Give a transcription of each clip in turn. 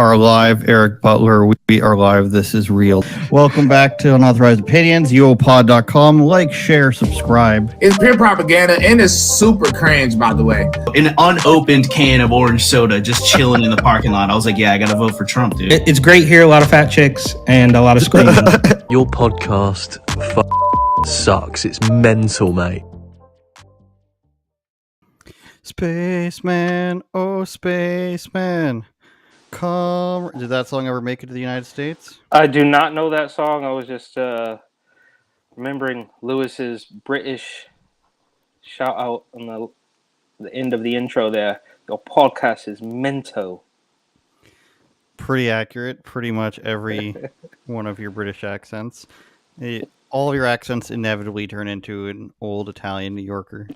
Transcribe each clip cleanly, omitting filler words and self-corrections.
are live. Eric Butler, we are live. This is real. Welcome back to Unauthorized Opinions, uopod.com. Like, share, subscribe. It's pure propaganda and it's super cringe, by the way. An unopened can of orange soda just chilling in the parking lot. I was like, yeah, I gotta vote for Trump, dude. It's great here, a lot of fat chicks and a lot of screaming. Your podcast sucks. It's mental, mate. Spaceman, oh spaceman, come. Did that song ever make it to the United States? I do not know that song. I was just remembering Lewis's British shout out on the end of the intro there. Your podcast is mento. Pretty accurate. Pretty much every one of your British accents. All of your accents inevitably turn into an old Italian New Yorker.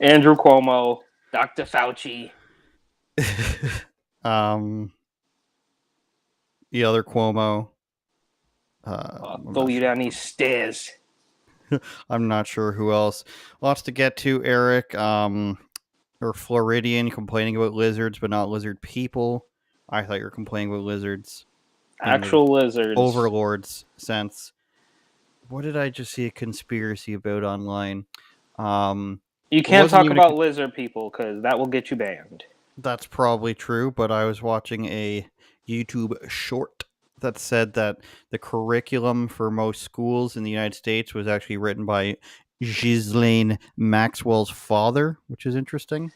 Andrew Cuomo, Dr. Fauci. The other Cuomo. Throw you down these stairs. I'm not sure who else. Lots to get to, Eric. Or Floridian complaining about lizards, but not lizard people. I thought you were complaining about lizards. Actual lizards. Overlords sense. What did I just see a conspiracy about online? You can't talk about lizard people because that will get you banned. That's probably true, but I was watching a YouTube short that said that the curriculum for most schools in the United States was actually written by Ghislaine Maxwell's father, which is interesting.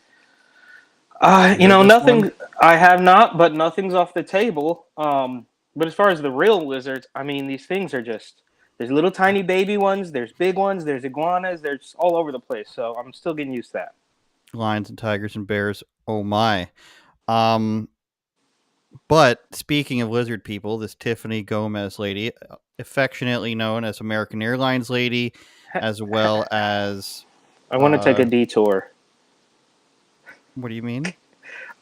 Nothing. I have not, but nothing's off the table. But as far as the real lizards, I mean, these things are just... There's little tiny baby ones, there's big ones, there's iguanas, they're just all over the place. So I'm still getting used to that. Lions and tigers and bears. Oh my. But speaking of lizard people, this Tiffany Gomez lady, affectionately known as American Airlines lady, as well as... I want to take a detour. What do you mean?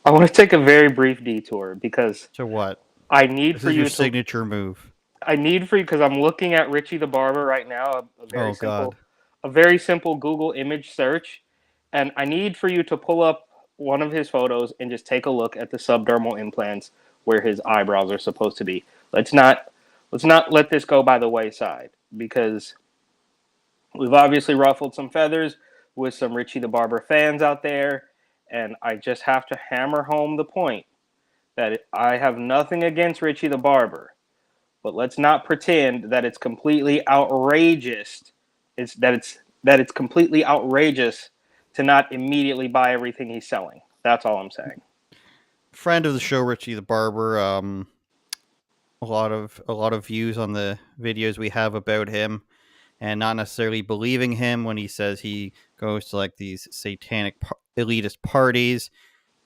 I want to take a very brief detour because... To what? I need this for is you your to... signature move. I need for you, because I'm looking at Richie the Barber right now, a very simple Google image search, and I need for you to pull up one of his photos and just take a look at the subdermal implants where his eyebrows are supposed to be. Let's not let this go by the wayside, because we've obviously ruffled some feathers with some Richie the Barber fans out there, and I just have to hammer home the point that I have nothing against Richie the Barber. But let's not pretend that it's completely outrageous. It's completely outrageous to not immediately buy everything he's selling. That's all I'm saying. Friend of the show, Richie the Barber. A lot of views on the videos we have about him, and not necessarily believing him when he says he goes to like these satanic elitist parties,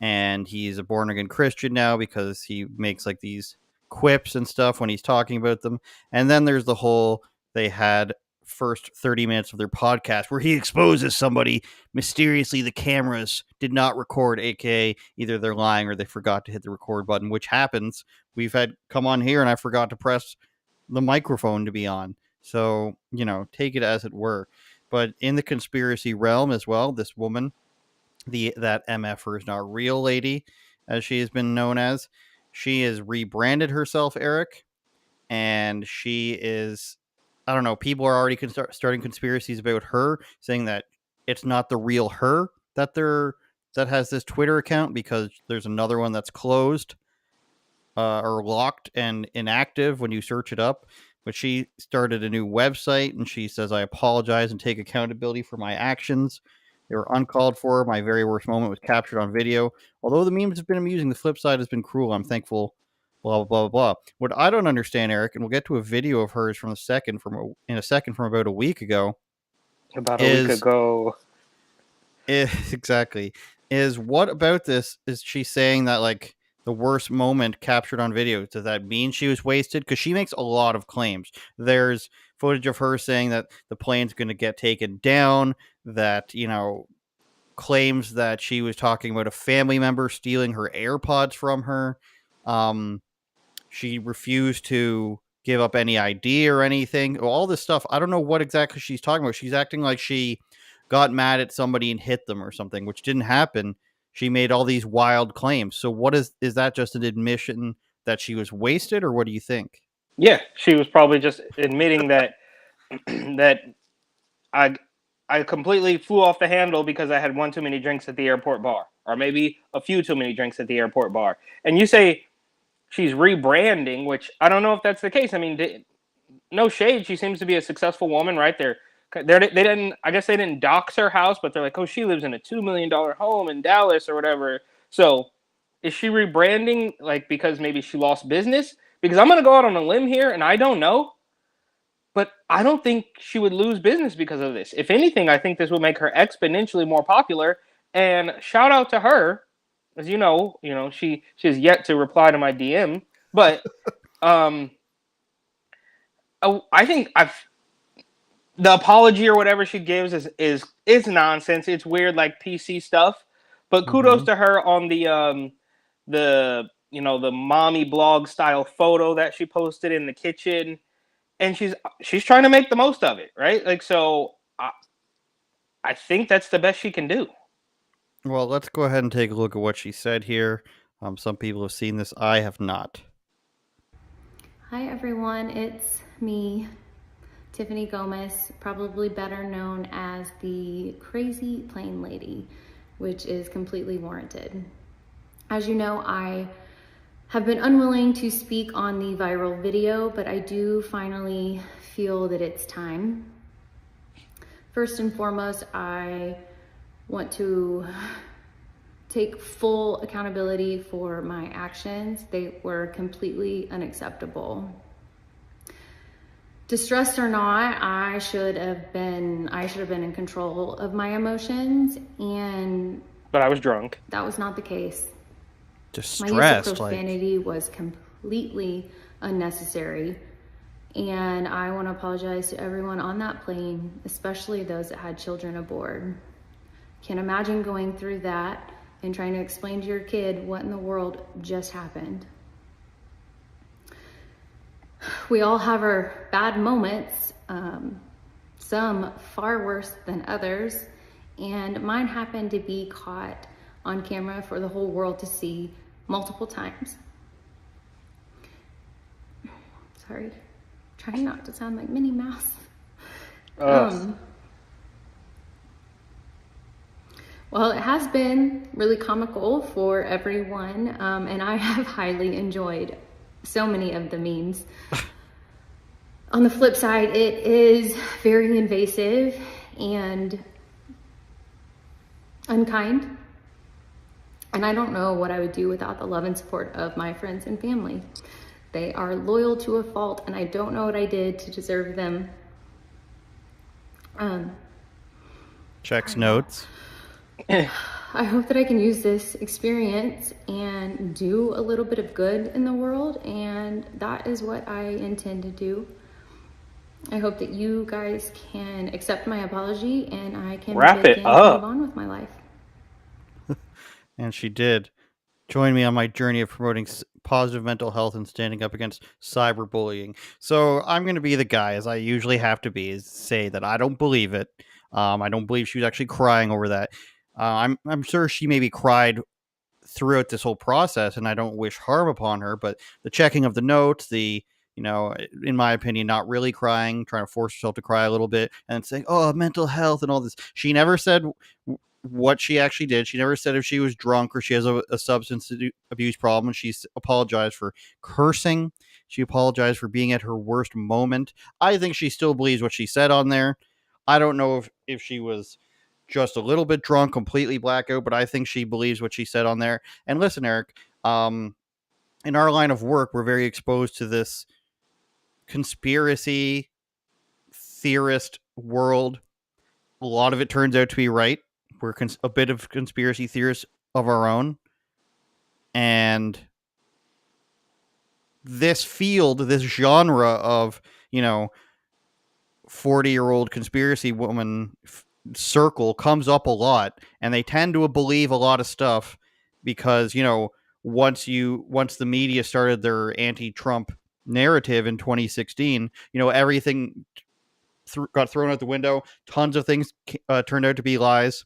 and he's a born again Christian now because he makes like these quips and stuff when he's talking about them. And then there's the whole they had first 30 minutes of their podcast where he exposes somebody mysteriously the cameras did not record, aka either they're lying or they forgot to hit the record button, which happens. We've had come on here and I forgot to press the microphone to be on, so take it as it were. But in the conspiracy realm as well, this woman, that MFer is not real lady, as she has been known as, she has rebranded herself, Eric, and she is, I don't know, people are already starting conspiracies about her, saying that it's not the real her that has this Twitter account, because there's another one that's closed or locked and inactive when you search it up. But she started a new website, and she says, I apologize and take accountability for my actions. They were uncalled for. My very worst moment was captured on video. Although the memes have been amusing, the flip side has been cruel. I'm thankful, blah, blah, blah, blah. What I don't understand, Eric, and we'll get to a video of hers in a second from about a week ago. Exactly. Is what about this is she saying that like the worst moment captured on video? Does that mean she was wasted? Because she makes a lot of claims. There's footage of her saying that the plane's going to get taken down, that, claims that she was talking about a family member stealing her AirPods from her. She refused to give up any ID or anything. All this stuff. I don't know what exactly she's talking about. She's acting like she got mad at somebody and hit them or something, which didn't happen. she made all these wild claims. So what is that just an admission that she was wasted, or what do you think? Yeah, she was probably just admitting that that I I completely flew off the handle because I had one too many drinks at the airport bar, or maybe a few too many drinks at the airport bar. And you say she's rebranding, which I don't know if that's the case. I mean, no shade. She seems to be a successful woman, right? They didn't. I guess they didn't dox her house, but they're like, oh, she lives in a $2 million home in Dallas or whatever. So, is she rebranding like because maybe she lost business? Because I'm gonna go out on a limb here, and I don't know, but I don't think she would lose business because of this. If anything, I think this would make her exponentially more popular. And shout out to her, as she has yet to reply to my DM, but um, I think the apology or whatever she gives is nonsense. It's weird, like PC stuff. But kudos to her on the mommy blog style photo that she posted in the kitchen, and she's trying to make the most of it, right? Like, so I think that's the best she can do. Well, let's go ahead and take a look at what she said here. Some people have seen this. I have not. Hi everyone, it's me, Tiffany Gomez, probably better known as the Crazy Plane Lady, which is completely warranted. As you know, I have been unwilling to speak on the viral video, but I do finally feel that it's time. First and foremost, I want to take full accountability for my actions. They were completely unacceptable. Distressed or not, I should have been in control of my emotions, but I was drunk. That was not the case. Distressed, my use of profanity was completely unnecessary, and I want to apologize to everyone on that plane, especially those that had children aboard. Can't imagine going through that and trying to explain to your kid what in the world just happened. We all have our bad moments, some far worse than others, and mine happened to be caught on camera for the whole world to see multiple times. Sorry, trying not to sound like Minnie Mouse. Well, it has been really comical for everyone, and I have highly enjoyed so many of the memes. On the flip side, it is very invasive and unkind, and I don't know what I would do without the love and support of my friends and family. They are loyal to a fault, and I don't know what I did to deserve them. Checks notes. I hope that I can use this experience and do a little bit of good in the world, and that is what I intend to do. I hope that you guys can accept my apology and I can wrap it up, move on with my life. And she did. Join me on my journey of promoting positive mental health and standing up against cyberbullying. So I'm going to be the guy, as I usually have to be, is say that I don't believe it. I don't believe she was actually crying over that. I'm sure she maybe cried throughout this whole process, and I don't wish harm upon her. But the checking of the notes, in my opinion, not really crying, trying to force herself to cry a little bit, and saying, "Oh, mental health" and all this. She never said what she actually did. She never said if she was drunk or she has a substance abuse problem. She's apologized for cursing. She apologized for being at her worst moment. I think she still believes what she said on there. I don't know if she was just a little bit drunk, completely blackout, but I think she believes what she said on there. And listen, Eric, in our line of work, we're very exposed to this conspiracy theorist world. A lot of it turns out to be right. We're a bit of conspiracy theorists of our own. And this field, this genre of, 40-year-old conspiracy woman circle comes up a lot, and they tend to believe a lot of stuff because, once the media started their anti-Trump narrative in 2016, everything got thrown out the window. Tons of things turned out to be lies.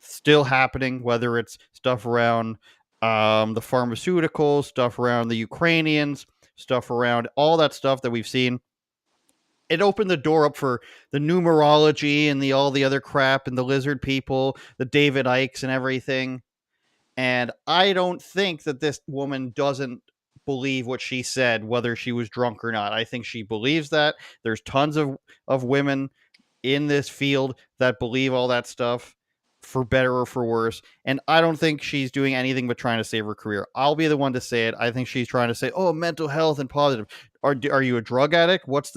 still happening, whether it's stuff around the pharmaceuticals, stuff around the Ukrainians, stuff around all that stuff that we've seen. It opened the door up for the numerology and all the other crap and the lizard people, the David Ikes and everything. And I don't think that this woman doesn't believe what she said, whether she was drunk or not. I think she believes that. There's tons of women in this field that believe all that stuff, for better or for worse. And I don't think she's doing anything but trying to save her career. I'll be the one to say it. I think she's trying to say, oh, mental health and positive. Are you a drug addict? What is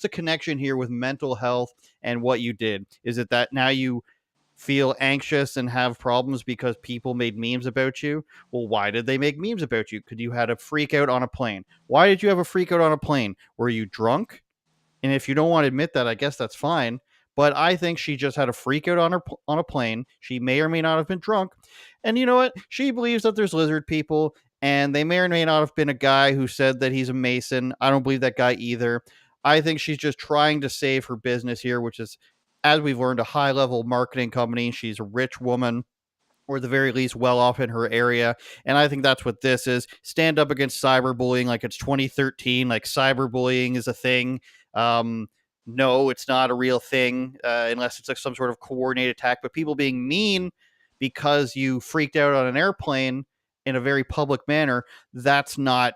the connection here with mental health and what you did? Is it that now you feel anxious and have problems because people made memes about you? Well, why did they make memes about you? Because you had a freak out on a plane. Why did you have a freak out on a plane? Were you drunk? And if you don't want to admit that, I guess that's fine. But I think she just had a freak out on a plane. She may or may not have been drunk. And you know what? She believes that there's lizard people, and they may or may not have been a guy who said that he's a Mason. I don't believe that guy either. I think she's just trying to save her business here, which is, as we've learned, a high-level marketing company. She's a rich woman, or at the very least well off in her area. And I think that's what this is. Stand up against cyberbullying like it's 2013, like cyberbullying is a thing. No, it's not a real thing unless it's like some sort of coordinated attack. But people being mean because you freaked out on an airplane in a very public manner, that's not,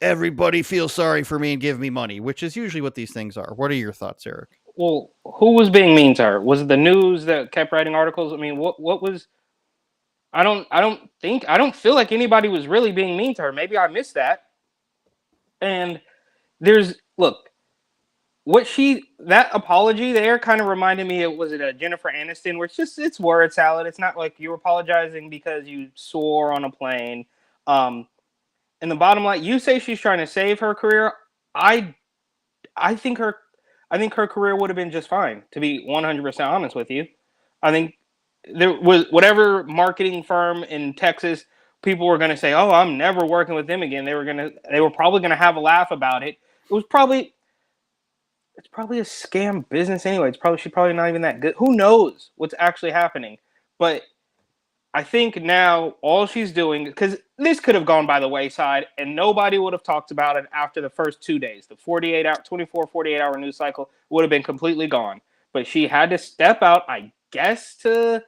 everybody feel sorry for me and give me money, which is usually what these things are. What are your thoughts, Eric? Well, who was being mean to her? Was it the news that kept writing articles? I mean, what was? I don't feel like anybody was really being mean to her. Maybe I missed that. And look, that apology there kind of reminded me of, was it a Jennifer Aniston, where it's word salad. It's not like you're apologizing because you swore on a plane. And the bottom line, you say she's trying to save her career. I think her career would have been just fine, to be 100% honest with you. I think there was whatever marketing firm in Texas, people were going to say, "Oh, I'm never working with them again." They were probably going to have a laugh about it. It's probably a scam business anyway. She's probably not even that good. Who knows what's actually happening? But I think now all she's doing, because this could have gone by the wayside and nobody would have talked about it after the first 2 days. The 48-hour news cycle would have been completely gone. But she had to step out, I guess, to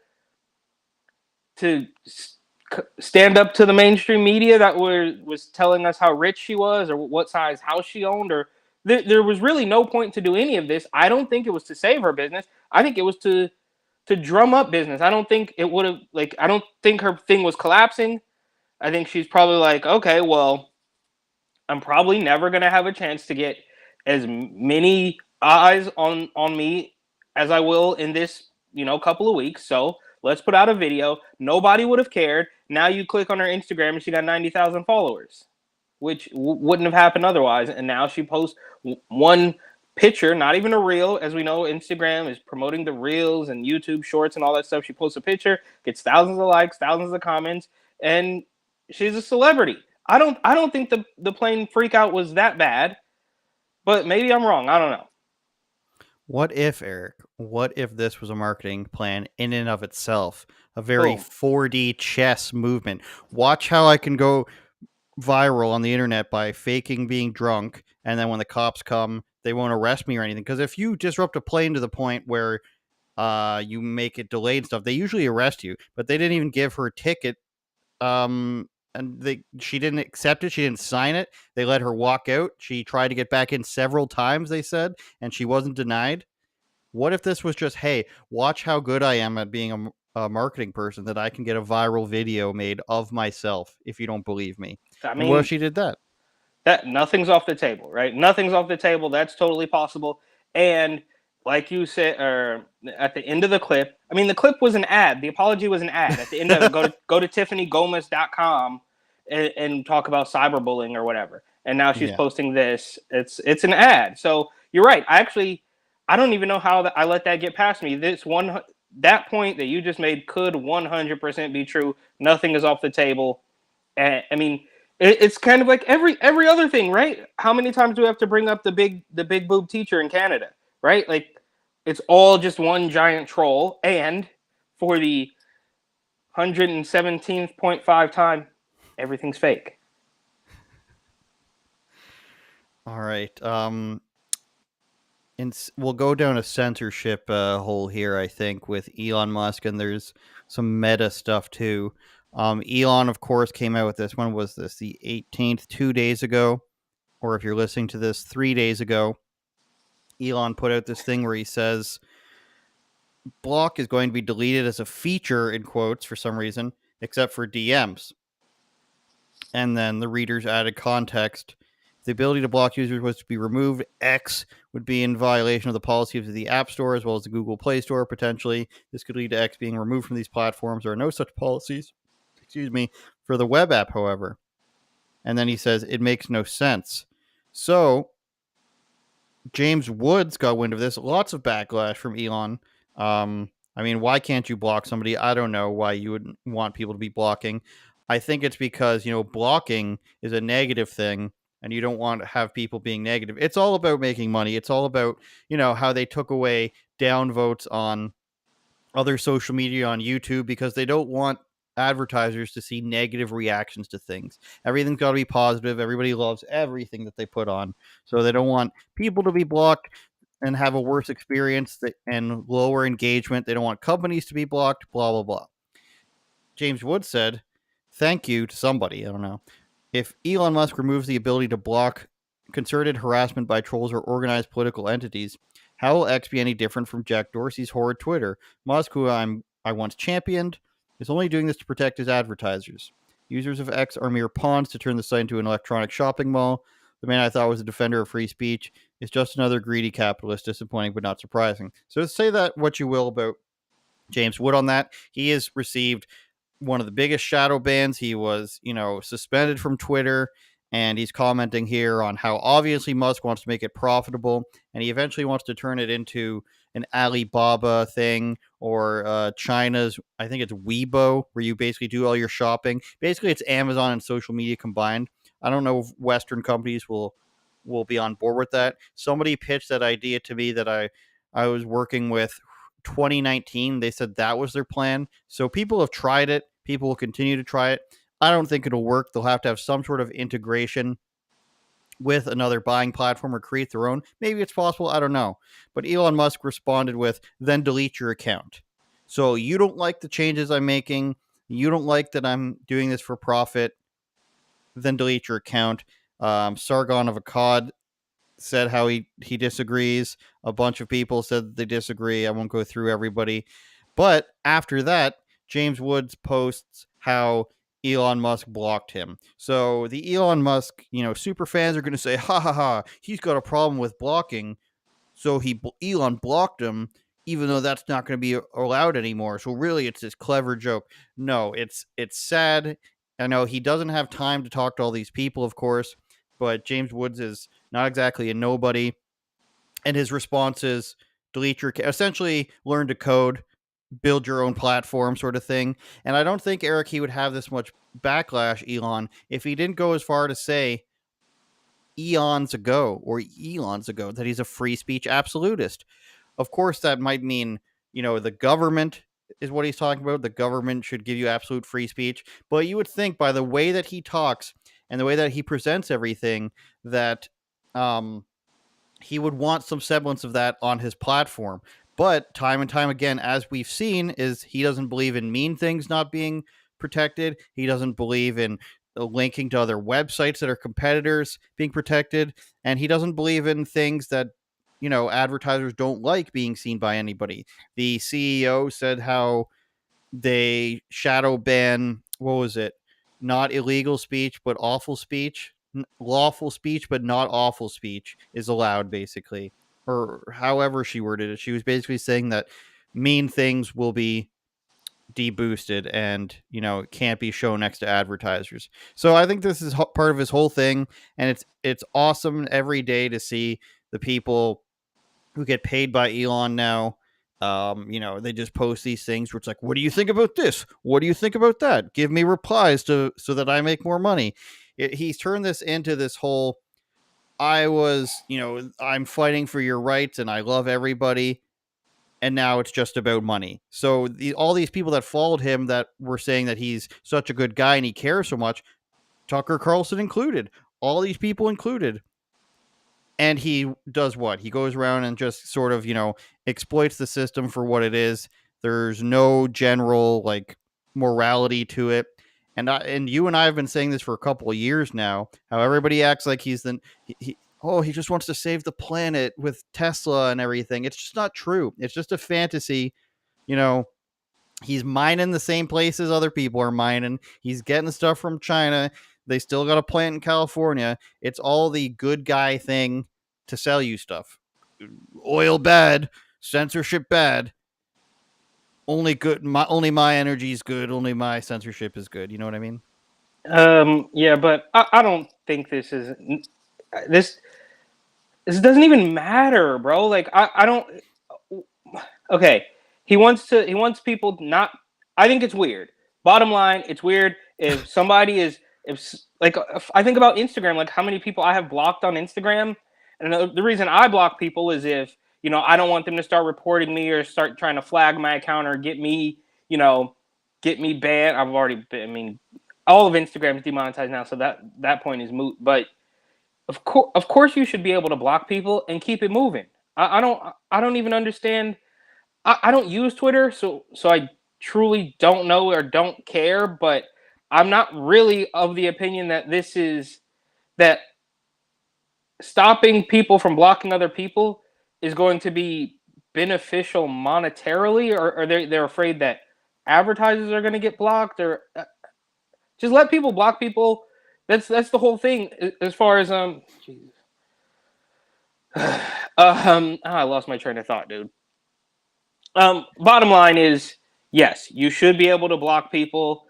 stand up to the mainstream media that was telling us how rich she was, or what size house she owned, or there was really no point to do any of this. I don't think it was to save her business. I think it was to drum up business. I don't think it would have, I don't think her thing was collapsing. I think she's probably like, okay, well, I'm probably never going to have a chance to get as many eyes on me as I will in this, couple of weeks. So let's put out a video. Nobody would have cared. Now you click on her Instagram and she got 90,000 followers, which wouldn't have happened otherwise. And now she posts one picture, not even a reel. As we know, Instagram is promoting the reels and YouTube shorts and all that stuff. She posts a picture, gets thousands of likes, thousands of comments, and she's a celebrity. I don't think the plane freak out was that bad, but maybe I'm wrong. I don't know. What if, Eric, this was a marketing plan in and of itself? A very 4D chess movement. Watch how I can go viral on the internet by faking being drunk, and then when the cops come, they won't arrest me or anything. Because if you disrupt a plane to the point where you make it delayed and stuff, they usually arrest you. But they didn't even give her a ticket. And she didn't accept it. She didn't sign it. They let her walk out. She tried to get back in several times, they said, and she wasn't denied. What if this was just, hey, watch how good I am at being a marketing person, that I can get a viral video made of myself if you don't believe me? I mean, what if she did that? That nothing's off the table, right? Nothing's off the table. That's totally possible. And like you said, at the end of the clip, I mean, the clip was an ad. The apology was an ad. At the end of it, go to TiffanyGomez.com and talk about cyberbullying or whatever. And now she's posting this. It's an ad. So you're right. I don't even know how I let that get past me. That point that you just made could 100% be true. Nothing is off the table. I mean, it's kind of like every other thing, right? How many times do we have to bring up the big boob teacher in Canada, right? Like, It's all just one giant troll. And for the 117.5 time, everything's fake. All right. We'll go down a censorship hole here, I think, with Elon Musk, and there's some meta stuff too. Elon, of course, came out with this. When was this? The 18th, 2 days ago, or if you're listening to this, 3 days ago. Elon put out this thing where he says block is going to be deleted as a feature in quotes for some reason, except for DMs. And then the readers added context. If the ability to block users was to be removed, X would be in violation of the policy of the App Store as well as the Google Play Store, potentially. This could lead to X being removed from these platforms. There are no such policies, for the web app, however. And then he says, it makes no sense. So, James Woods got wind of this. Lots of backlash from Elon. I mean, why can't you block somebody? I don't know why you would want people to be blocking. I think it's because, blocking is a negative thing and you don't want to have people being negative. It's all about making money. It's all about, how they took away downvotes on other social media on YouTube because they don't want advertisers to see negative reactions to things. Everything's got to be positive. Everybody loves everything that they put on. So they don't want people to be blocked and have a worse experience and lower engagement. They don't want companies to be blocked, blah, blah, blah. James Wood said, thank you to somebody. I don't know. If Elon Musk removes the ability to block concerted harassment by trolls or organized political entities, how will X be any different from Jack Dorsey's horrid Twitter? Musk, who I once championed, is only doing this to protect his advertisers. Users of X are mere pawns to turn the site into an electronic shopping mall. The man I thought was a defender of free speech is just another greedy capitalist. Disappointing, but not surprising. So say that what you will about James Wood on that. He has received one of the biggest shadow bans. He was, suspended from Twitter, and he's commenting here on how obviously Musk wants to make it profitable, and he eventually wants to turn it into an Alibaba thing or China's, I think it's Weibo, where you basically do all your shopping. Basically, it's Amazon and social media combined. I don't know if Western companies will be on board with that. Somebody pitched that idea to me that I was working with 2019. They said that was their plan. So people have tried it. People will continue to try it. I don't think it'll work. They'll have to have some sort of integration with another buying platform or create their own. Maybe it's possible. I don't know. But Elon Musk responded with, then delete your account. So you don't like the changes I'm making. You don't like that I'm doing this for profit. Then delete your account. Sargon of Akkad said how he disagrees. A bunch of people said they disagree. I won't go through everybody. But after that, James Woods posts how Elon Musk blocked him. So the Elon Musk, super fans are going to say, ha ha ha, he's got a problem with blocking. So Elon blocked him, even though that's not going to be allowed anymore. So really, it's this clever joke. No, it's sad. I know he doesn't have time to talk to all these people, of course, but James Woods is not exactly a nobody. And his response is delete your, essentially learn to code, build your own platform sort of thing. And I don't think, Eric, he would have this much backlash, Elon, if he didn't go as far to say eons ago that he's a free speech absolutist. Of course, that might mean, the government is what he's talking about. The government should give you absolute free speech. But you would think by the way that he talks and the way that he presents everything that he would want some semblance of that on his platform. But time and time again, as we've seen, is he doesn't believe in mean things not being protected. He doesn't believe in linking to other websites that are competitors being protected. And he doesn't believe in things that, advertisers don't like being seen by anybody. The CEO said how they shadow ban, what was it? Not illegal speech, but awful speech. Lawful speech, but not awful speech is allowed, basically. Or however she worded it. She was basically saying that mean things will be deboosted and, it can't be shown next to advertisers. So I think this is part of his whole thing. And it's awesome every day to see the people who get paid by Elon now. They just post these things where it's like, what do you think about this? What do you think about that? Give me replies so that I make more money. He's turned this into this whole, I'm fighting for your rights and I love everybody. and now it's just about money. So all these people that followed him that were saying that he's such a good guy and he cares so much, Tucker Carlson included, all these people included. And he does what? He goes around and just sort of, exploits the system for what it is. There's no general like morality to it. And you and I have been saying this for a couple of years now, how everybody acts like he's he just wants to save the planet with Tesla and everything. It's just not true. It's just a fantasy. You know, he's mining the same places other people are mining. He's getting stuff from China. They still got a plant in California. It's all the good guy thing to sell you stuff. Oil bad, censorship bad. Only my energy is good. Only my censorship is good. You know what I mean? Yeah, but I don't think this is this. This doesn't even matter, bro. Like I don't. Okay, he wants people not. I think it's weird. Bottom line, it's weird if somebody is if I think about Instagram, like how many people I have blocked on Instagram, and the reason I block people is if I don't want them to start reporting me or start trying to flag my account or get me banned. I've already been, I mean, all of Instagram is demonetized now, so that point is moot. But of course, you should be able to block people and keep it moving. I don't even understand. I don't use Twitter, so I truly don't know or don't care. But I'm not really of the opinion that that stopping people from blocking other people is going to be beneficial monetarily, or they're afraid that advertisers are going to get blocked, or just let people block people. That's the whole thing as far as Jesus. I lost my train of thought, dude. Bottom line is, yes, you should be able to block people,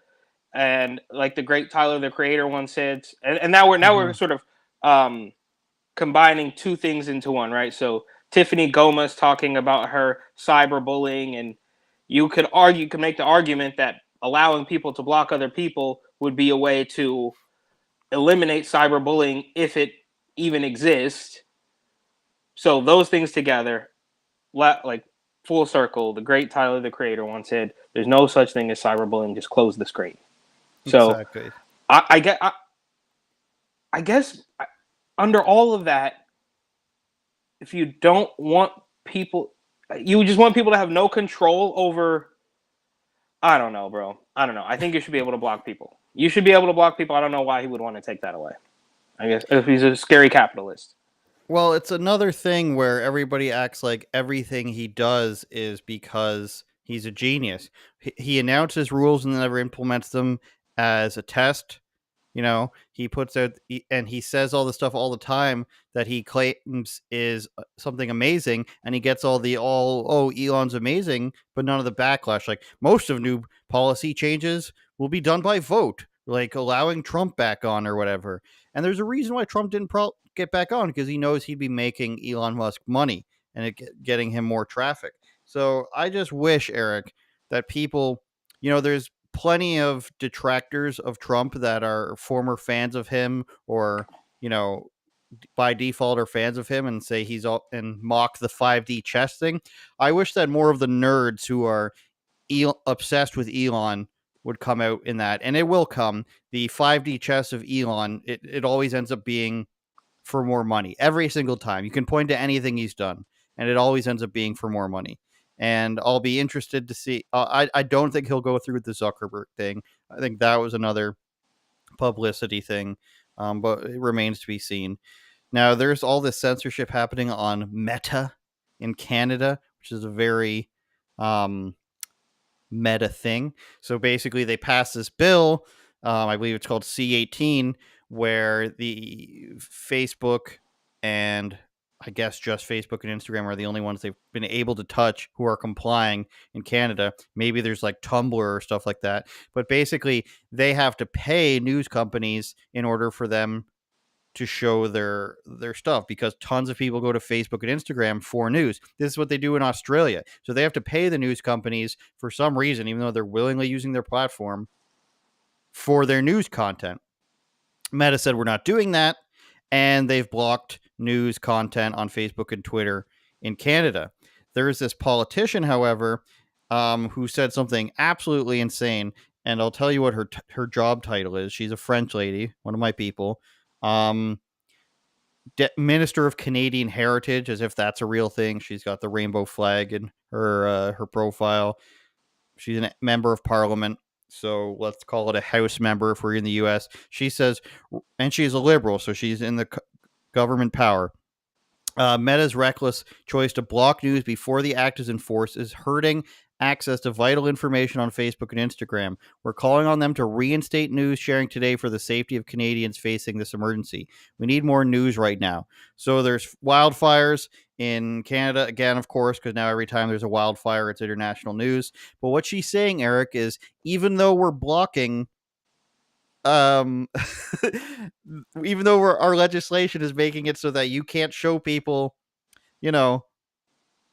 and like the great Tyler the Creator once said, and now we're sort of combining two things into one, right? So Tiffany Gomez talking about her cyberbullying, and you could make the argument that allowing people to block other people would be a way to eliminate cyberbullying if it even exists. So those things together, like full circle, the great Tyler the Creator once said, "There's no such thing as cyberbullying. Just close the screen." So exactly. I guess under all of that, if you don't want people, you just want people to have no control over. I don't know, bro. I don't know. I think you should be able to block people. You should be able to block people. I don't know why he would want to take that away. I guess if he's a scary capitalist. Well, it's another thing where everybody acts like everything he does is because he's a genius. He announces rules and never implements them as a test. He puts out and he says all the stuff all the time that he claims is something amazing, and he gets Elon's amazing, but none of the backlash. Like most of new policy changes will be done by vote, like allowing Trump back on or whatever. And there's a reason why Trump didn't get back on, because he knows he'd be making Elon Musk money and getting him more traffic. So I just wish, Eric, that people, there's plenty of detractors of Trump that are former fans of him, or by default are fans of him and say he's all and mock the 5D chess thing. I wish that more of the nerds who are obsessed with Elon would come out in that, and it will come. The 5D chess of Elon, it always ends up being for more money every single time. You can point to anything he's done, and it always ends up being for more money. And I'll be interested to see. I don't think he'll go through with the Zuckerberg thing. I think that was another publicity thing, but it remains to be seen. Now, there's all this censorship happening on Meta in Canada, which is a very meta thing. So basically, they passed this bill. I believe it's called C-18, where the Facebook and I guess just Facebook and Instagram are the only ones they've been able to touch who are complying in Canada. Maybe there's like Tumblr or stuff like that. But basically, they have to pay news companies in order for them to show their stuff, because tons of people go to Facebook and Instagram for news. This is what they do in Australia. So they have to pay the news companies for some reason, even though they're willingly using their platform for their news content. Meta said we're not doing that, and they've blocked news content on Facebook and Twitter in Canada. There is this politician, however, who said something absolutely insane, and I'll tell you what her job title is. She's a French lady, one of my people. Um, Minister of Canadian Heritage, as if that's a real thing. She's got the rainbow flag in her profile. She's a member of Parliament, so let's call it a House member if we're in the U.S. She says, and she's a liberal, so she's in the government power. Meta's reckless choice to block news before the act is enforced is hurting access to vital information on Facebook and Instagram. We're calling on them to reinstate news sharing today for the safety of Canadians facing this emergency. We need more news right now. So there's wildfires in Canada, again, of course, because now every time there's a wildfire, it's international news. But what she's saying, Eric, is even though we're blocking um even though our legislation is making it so that you can't show people, you know,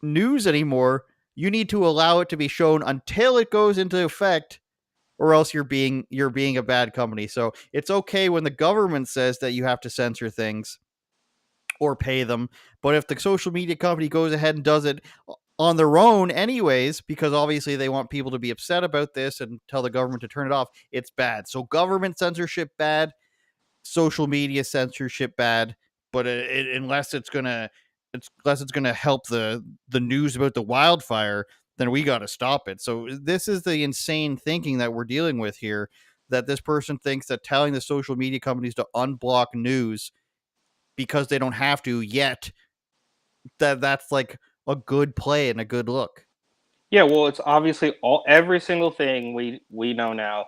news anymore, you need to allow it to be shown until it goes into effect, or else you're being a bad company. So it's okay when the government says that you have to censor things or pay them, but if the social media company goes ahead and does it on their own anyways, because obviously they want people to be upset about this and tell the government to turn it off, it's bad. So government censorship bad, social media censorship bad, but unless it's gonna help the news about the wildfire, then we got to stop it. So this is the insane thinking that we're dealing with here, that this person thinks that telling the social media companies to unblock news because they don't have to yet, that's like a good play and a good look. Yeah, well, it's obviously every single thing we know now,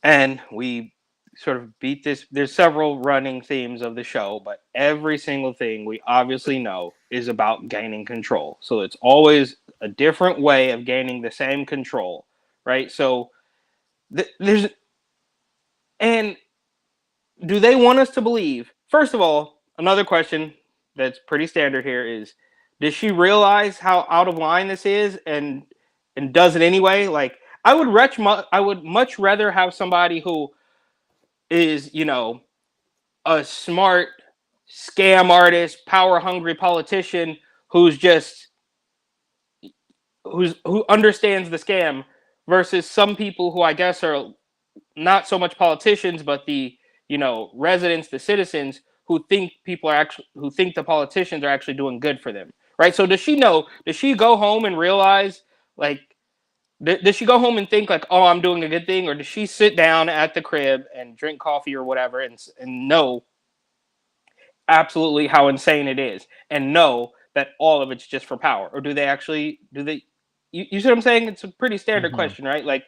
and we sort of beat this. There's several running themes of the show, but every single thing we obviously know is about gaining control. So it's always a different way of gaining the same control, right? So there's and do they want us to believe? First of all, another question that's pretty standard here is: does she realize how out of line this is, and does it anyway? Like, I would much rather have somebody who is, a smart scam artist, power hungry politician who's just who understands the scam, versus some people who I guess are not so much politicians, but the residents, the citizens who think the politicians are actually doing good for them, right? So does she know? Does she go home and realize, like, does she go home and think like, oh, I'm doing a good thing, or does she sit down at the crib and drink coffee or whatever and know absolutely how insane it is and know that all of it's just for power? Or do they you see what I'm saying? It's a pretty standard Mm-hmm. question, right? Like,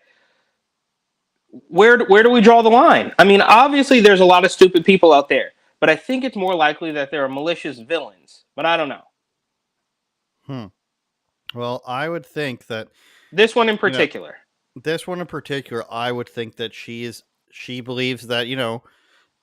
where do we draw the line? I mean, obviously there's a lot of stupid people out there, but I think it's more likely that there are malicious villains. But I don't know. Well, I would think that, This one in you know, particular. this one in particular, I would think that she believes that,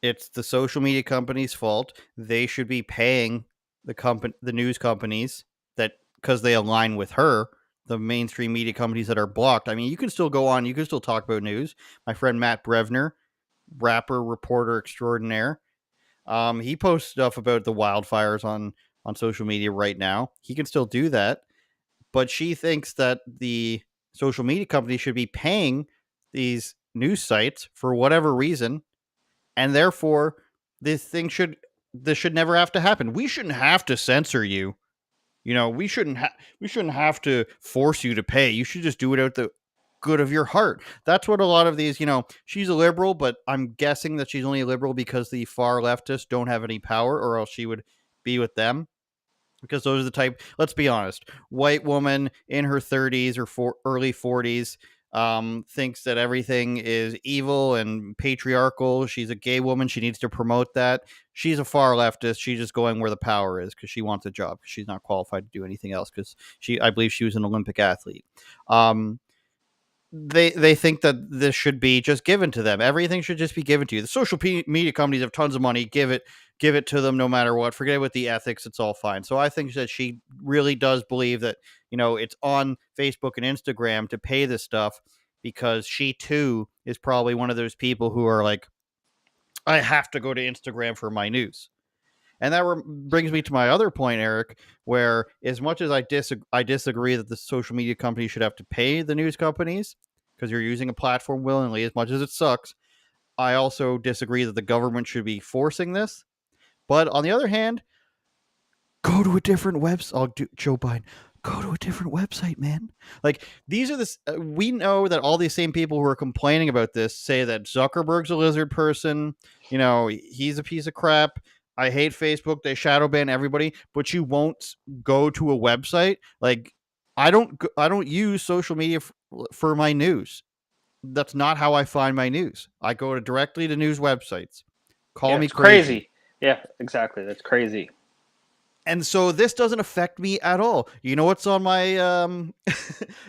it's the social media company's fault. They should be paying the news companies, that because they align with her, the mainstream media companies that are blocked. I mean, you can still go on, you can still talk about news. My friend Matt Brevner, rapper, reporter extraordinaire, he posts stuff about the wildfires on social media right now. He can still do that, but she thinks that the social media companies should be paying these news sites for whatever reason, and therefore this should never have to happen. We shouldn't have to censor you. We shouldn't have to force you to pay. You should just do it out the good of your heart. That's what a lot of these, she's a liberal, but I'm guessing that she's only a liberal because the far leftists don't have any power, or else she would be with them, because those are the type, let's be honest, white woman in her 30s or early 40s, thinks that everything is evil and patriarchal. She's a gay woman, she needs to promote that. She's a far leftist. She's just going where the power is because she wants a job, because she's not qualified to do anything else, because I believe she was an Olympic athlete. They think that this should be just given to them. Everything should just be given to you. The social media companies have tons of money. Give it to them no matter what. Forget about the ethics. It's all fine. So I think that she really does believe that, it's on Facebook and Instagram to pay this stuff, because she too is probably one of those people who are like, I have to go to Instagram for my news. And that brings me to my other point, Eric, where as much as I disagree that the social media companies should have to pay the news companies because you're using a platform willingly, as much as it sucks, I also disagree that the government should be forcing this. But on the other hand, go to a different website. Oh, Joe Biden, go to a different website, man. Like, these are we know that all these same people who are complaining about this say that Zuckerberg's a lizard person. He's a piece of crap. I hate Facebook. They shadow ban everybody, but you won't go to a website. Like, I don't use social media for my news. That's not how I find my news. I go directly to news websites. Call me it's crazy. Yeah, exactly. That's crazy. And so this doesn't affect me at all. You know what's on my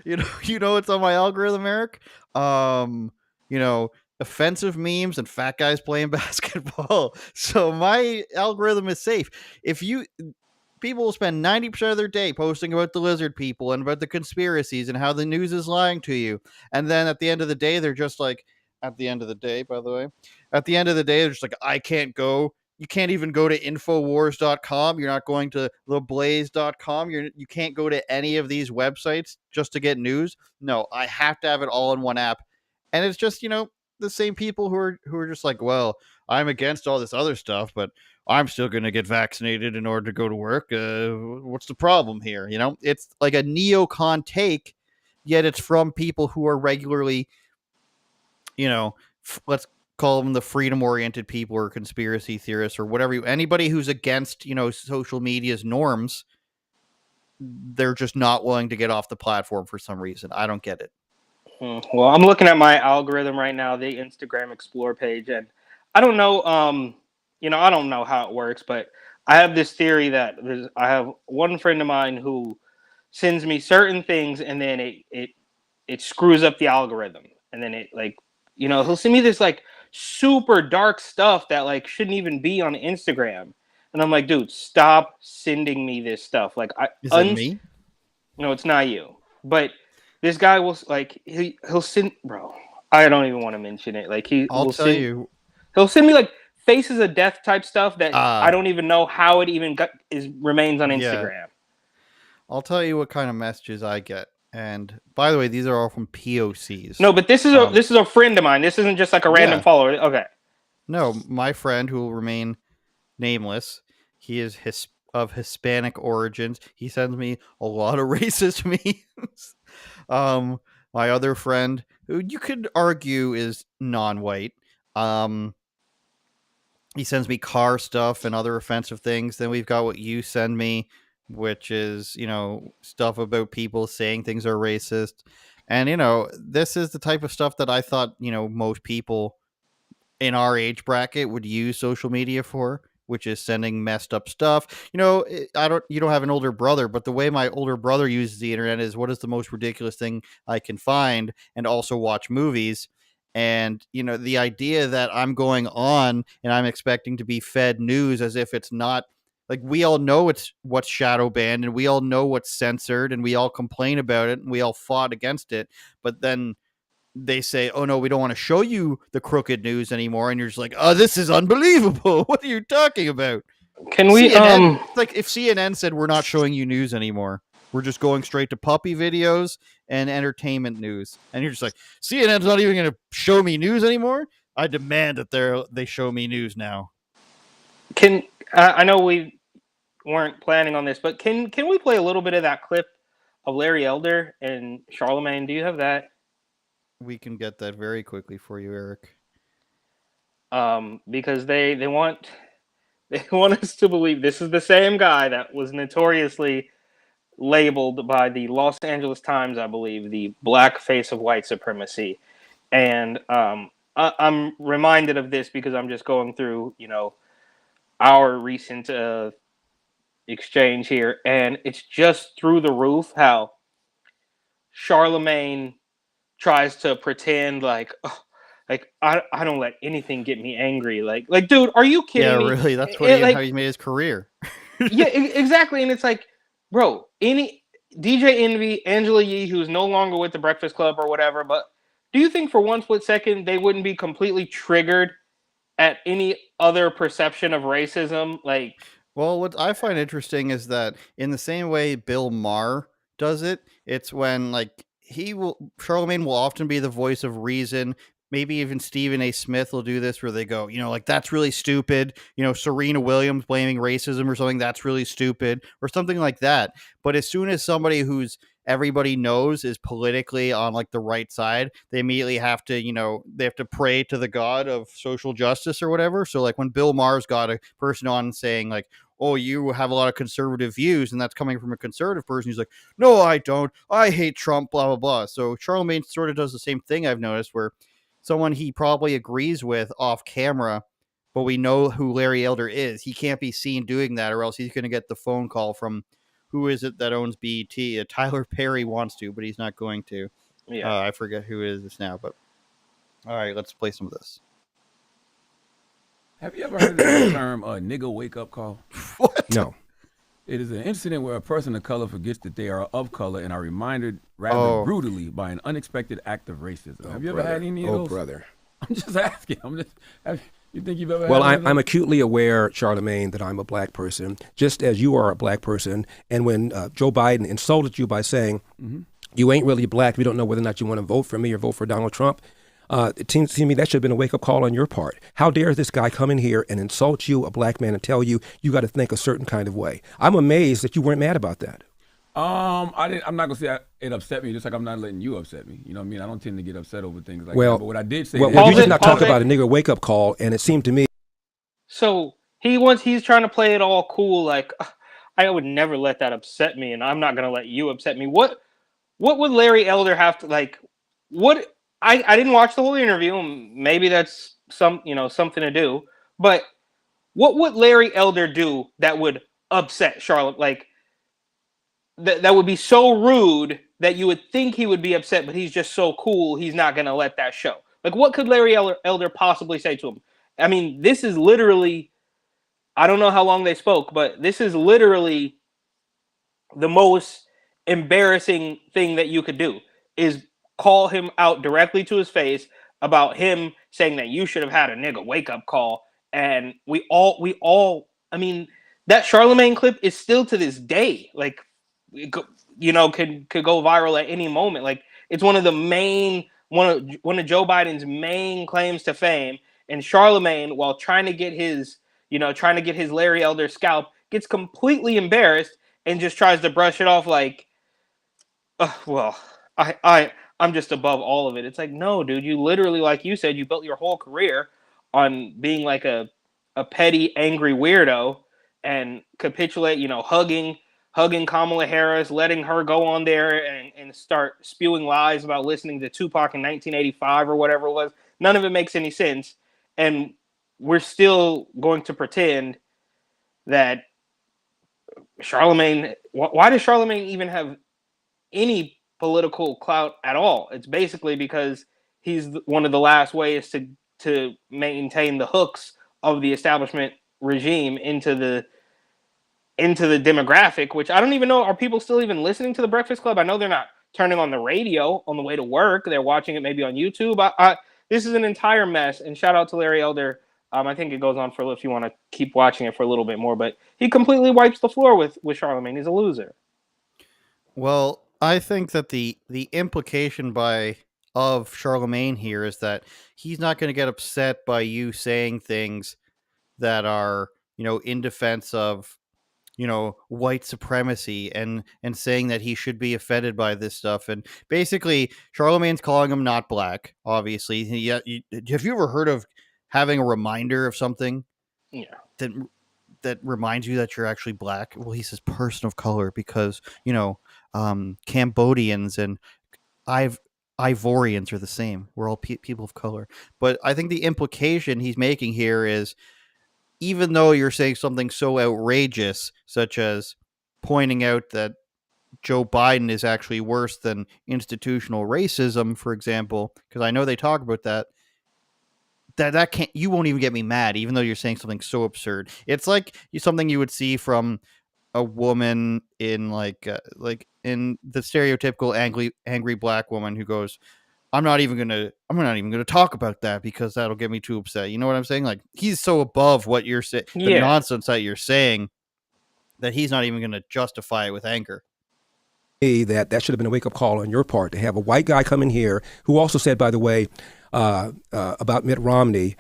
you know what's on my algorithm, Eric? Offensive memes and fat guys playing basketball. So my algorithm is safe. People will spend 90% of their day posting about the lizard people and about the conspiracies and how the news is lying to you. And then at the end of the day, they're just like, at the end of the day, by the way, at the end of the day, they're just like, I can't go. You can't even go to Infowars.com. You're not going to theblaze.com. You can't go to any of these websites just to get news. No, I have to have it all in one app. And it's just, the same people who are just like, well, I'm against all this other stuff, but I'm still going to get vaccinated in order to go to work. What's the problem here? It's like a neocon take, yet it's from people who are regularly, let's call them the freedom-oriented people or conspiracy theorists or whatever. Anybody who's against, social media's norms, they're just not willing to get off the platform for some reason. I don't get it. Well, I'm looking at my algorithm right now, the Instagram Explore page, and I don't know, I don't know how it works, but I have this theory that I have one friend of mine who sends me certain things, and then it screws up the algorithm, and then he'll send me this like super dark stuff that like shouldn't even be on Instagram, and I'm like, dude, stop sending me this stuff. Like, is it me? No, it's not you, but. This guy will he'll send, bro. I don't even want to mention it. Like he'll send me like faces of death type stuff that I don't even know how it even remains on Instagram. Yeah. I'll tell you what kind of messages I get. And by the way, these are all from POCs. No, but this is a friend of mine. This isn't just like a random follower. Okay. No, my friend who will remain nameless. He is of Hispanic origins. He sends me a lot of racist memes. My other friend, who you could argue is non-white, he sends me car stuff and other offensive things. Then we've got what you send me, which is, stuff about people saying things are racist. And, this is the type of stuff that I thought, most people in our age bracket would use social media for, which is sending messed up stuff. You don't have an older brother, but the way my older brother uses the internet is, what is the most ridiculous thing I can find, and also watch movies. And, the idea that I'm going on and I'm expecting to be fed news as if it's not, like, we all know what's shadow banned, and we all know what's censored, and we all complain about it, and we all fought against it. But then they say, oh no, we don't want to show you the crooked news anymore. And you're just like, oh, this is unbelievable. What are you talking about? Can we, like, if CNN said, we're not showing you news anymore, we're just going straight to puppy videos and entertainment news. And you're just like, CNN's not even going to show me news anymore. I demand that they show me news now. I know we weren't planning on this, but can we play a little bit of that clip of Larry Elder and Charlemagne? Do you have that? We can get that very quickly for you, Eric. Because they want us to believe this is the same guy that was notoriously labeled by the Los Angeles Times, I believe, the black face of white supremacy. And I'm reminded of this because I'm just going through, our recent exchange here, and it's just through the roof how Charlemagne tries to pretend like, I don't let anything get me angry. Like, dude, are you kidding me? Yeah, really? That's how he made his career. Yeah, exactly. And it's like, bro, any DJ Envy, Angela Yee, who's no longer with the Breakfast Club or whatever, but do you think for one split second they wouldn't be completely triggered at any other perception of racism? Like, Well, what I find interesting is that in the same way Bill Maher does it, it's when like Charlemagne will often be the voice of reason. Maybe even Stephen A. Smith will do this where they go, like that's really stupid. Serena Williams blaming racism or something, that's really stupid, or something like that. But as soon as somebody who's everybody knows is politically on like the right side, they immediately have to, they have to pray to the god of social justice or whatever. So like when Bill Maher's got a person on saying like, oh, you have a lot of conservative views, and that's coming from a conservative person. He's like, no, I don't. I hate Trump, blah, blah, blah. So Charlemagne sort of does the same thing I've noticed where someone he probably agrees with off camera, but we know who Larry Elder is. He can't be seen doing that, or else he's going to get the phone call from who is it that owns BET? Tyler Perry wants to, but he's not going to. Yeah. I forget who it is now, but all right, let's play some of this. Have you ever heard of the term nigga wake up call? What? No. It is an incident where a person of color forgets that they are of color and are reminded rather brutally by an unexpected act of racism. Have you ever had any of those? Oh, brother. I'm just asking. You think you've ever Well, had I'm acutely aware, Charlemagne, that I'm a black person, just as you are a black person. And when Joe Biden insulted you by saying, you ain't really black, we don't know whether or not you want to vote for me or vote for Donald Trump, it seems to me that should have been a wake-up call on your part. How dare this guy come in here and insult you, a black man, and tell you you got to think a certain kind of way? I'm amazed that you weren't mad about that. I'm not gonna say it upset me, just like I'm not letting you upset me. You know what I mean? I don't tend to get upset over things like that. But what I did say, well, you did not talk about a nigger wake-up call, and it seemed to me. So he's trying to play it all cool, like I would never let that upset me, and I'm not gonna let you upset me. What would Larry Elder have to like? What I didn't watch the whole interview. Maybe that's something to do. But what would Larry Elder do that would upset Charlotte? Like that would be so rude that you would think he would be upset, but he's just so cool, he's not going to let that show. Like, what could Larry Elder possibly say to him? I mean, this is literally, I don't know how long they spoke, but this is literally the most embarrassing thing that you could do is call him out directly to his face about him saying that you should have had a nigga wake up call. And we all, I mean, that Charlemagne clip is still to this day, like, could go viral at any moment. Like, it's one of Joe Biden's main claims to fame. And Charlemagne, while trying to get his Larry Elder scalp, gets completely embarrassed and just tries to brush it off like, well, I'm just above all of it. It's like, no, dude, you literally, like you said, you built your whole career on being like a petty, angry weirdo and capitulate, hugging Kamala Harris, letting her go on there and start spewing lies about listening to Tupac in 1985 or whatever it was. None of it makes any sense. And we're still going to pretend that Charlemagne, why does Charlemagne even have any political clout at all? It's basically because he's one of the last ways to maintain the hooks of the establishment regime into the demographic, which I don't even know, are people still even listening to the Breakfast Club? I know they're not turning on the radio on the way to work. They're watching it maybe on YouTube. This is an entire mess, and shout out to Larry Elder. I think it goes on for if you want to keep watching it for a little bit more, but he completely wipes the floor with Charlemagne. He's a loser. Well, I think that the implication of Charlemagne here is that he's not going to get upset by you saying things that are, in defense of, white supremacy and saying that he should be offended by this stuff. And basically, Charlemagne's calling him not black, obviously. Have you ever heard of having a reminder of something? Yeah. That reminds you that you're actually black? Well, he says person of color because, Cambodians and Ivorians are the same. We're all people of color. But I think the implication he's making here is, even though you're saying something so outrageous, such as pointing out that Joe Biden is actually worse than institutional racism, for example, because I know they talk about that can't, you won't even get me mad, even though you're saying something so absurd. It's like something you would see from a woman in like in the stereotypical angry black woman who goes, I'm not even gonna talk about that because that'll get me too upset. You know what I'm saying? Like, he's so above what you're saying, the nonsense that you're saying, that he's not even going to justify it with anger. That should have been a wake-up call on your part to have a white guy come in here who also said, by the way, about Mitt Romney,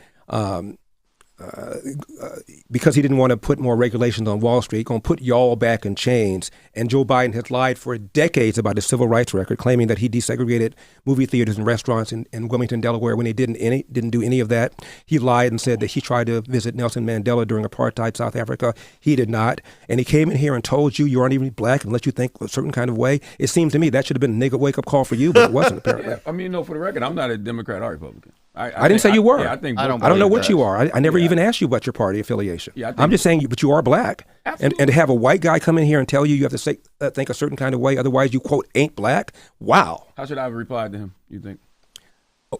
because he didn't want to put more regulations on Wall Street, going to put y'all back in chains. And Joe Biden has lied for decades about his civil rights record, claiming that he desegregated movie theaters and restaurants in Wilmington, Delaware, when he didn't do any of that. He lied and said that he tried to visit Nelson Mandela during apartheid South Africa. He did not. And he came in here and told you aren't even black and let you think a certain kind of way. It seemed to me that should have been a nigga wake-up call for you, but it wasn't, apparently. I mean, no, for the record, I'm not a Democrat or Republican. I didn't say you were. I think I don't know what that. you are. I never even asked you about your party affiliation. Yeah, I'm just saying, but you are black. Absolutely. And to have a white guy come in here and tell you have to say, think a certain kind of way, otherwise you, quote, ain't black. Wow. How should I have replied to him, you think?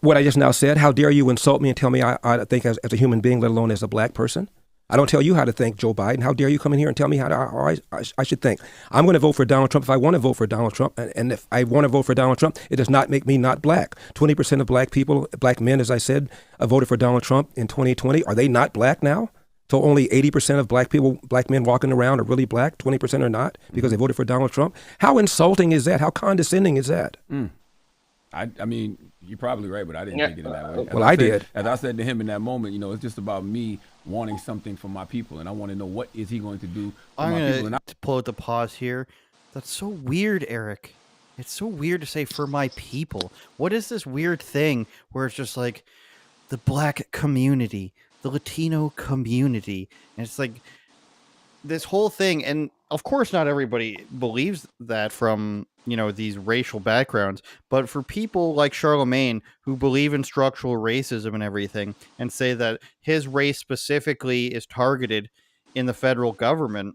What I just now said, how dare you insult me and tell me I think as a human being, let alone as a black person? I don't tell you how to think, Joe Biden. How dare you come in here and tell me how I should think? I'm going to vote for Donald Trump if I want to vote for Donald Trump. And if I want to vote for Donald Trump, it does not make me not black. 20% of black people, black men, as I said, voted for Donald Trump in 2020. Are they not black now? So only 80% of black people, black men walking around are really black, 20% are not because they voted for Donald Trump. How insulting is that? How condescending is that? I mean, you're probably right, but I didn't think it in that way. Well, I did. As I said to him in that moment, it's just about me wanting something for my people, and I want to know what is he going to do for I'm my going people. to pull out the pause here. That's so weird, Eric. It's so weird to say for my people. What is this weird thing where it's just like the black community, the Latino community, and it's like this whole thing. And of course, not everybody believes that from these racial backgrounds, but for people like Charlemagne who believe in structural racism and everything and say that his race specifically is targeted in the federal government,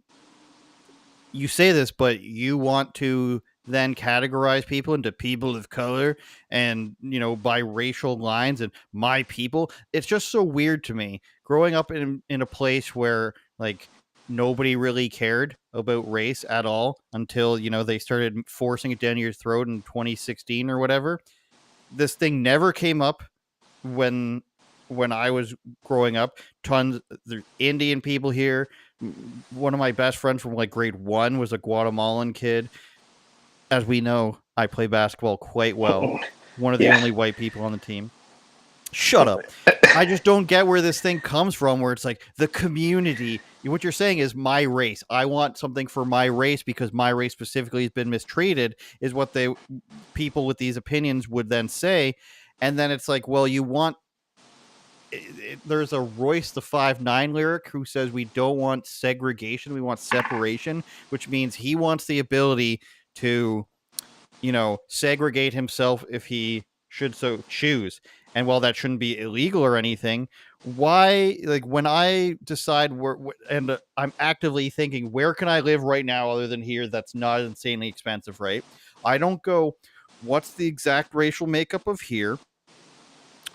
you say this, but you want to then categorize people into people of color and by racial lines and my people. It's just so weird to me growing up in a place where like nobody really cared about race at all until they started forcing it down your throat in 2016 or whatever. This thing never came up when I was growing up. Tons the Indian people here. One of my best friends from like grade 1 was a Guatemalan kid. As we know, I play basketball quite well. One of the only white people on the team. Shut up. I just don't get where this thing comes from, where it's like the community. What you're saying is my race. I want something for my race because my race specifically has been mistreated, is what people with these opinions would then say. And then it's like, well, you want... there's a Royce the 5'9" lyric who says we don't want segregation, we want separation, which means he wants the ability to, segregate himself if he should so choose. And while that shouldn't be illegal or anything, why, like when I decide and I'm actively thinking, where can I live right now other than here that's not insanely expensive, right? I don't go, what's the exact racial makeup of here?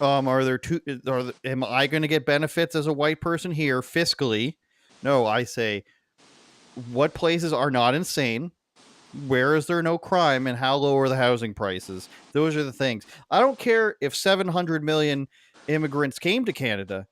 Am I going to get benefits as a white person here fiscally? No, I say, what places are not insane? Where is there no crime, and how low are the housing prices? Those are the things. I don't care if 700 million immigrants came to Canada,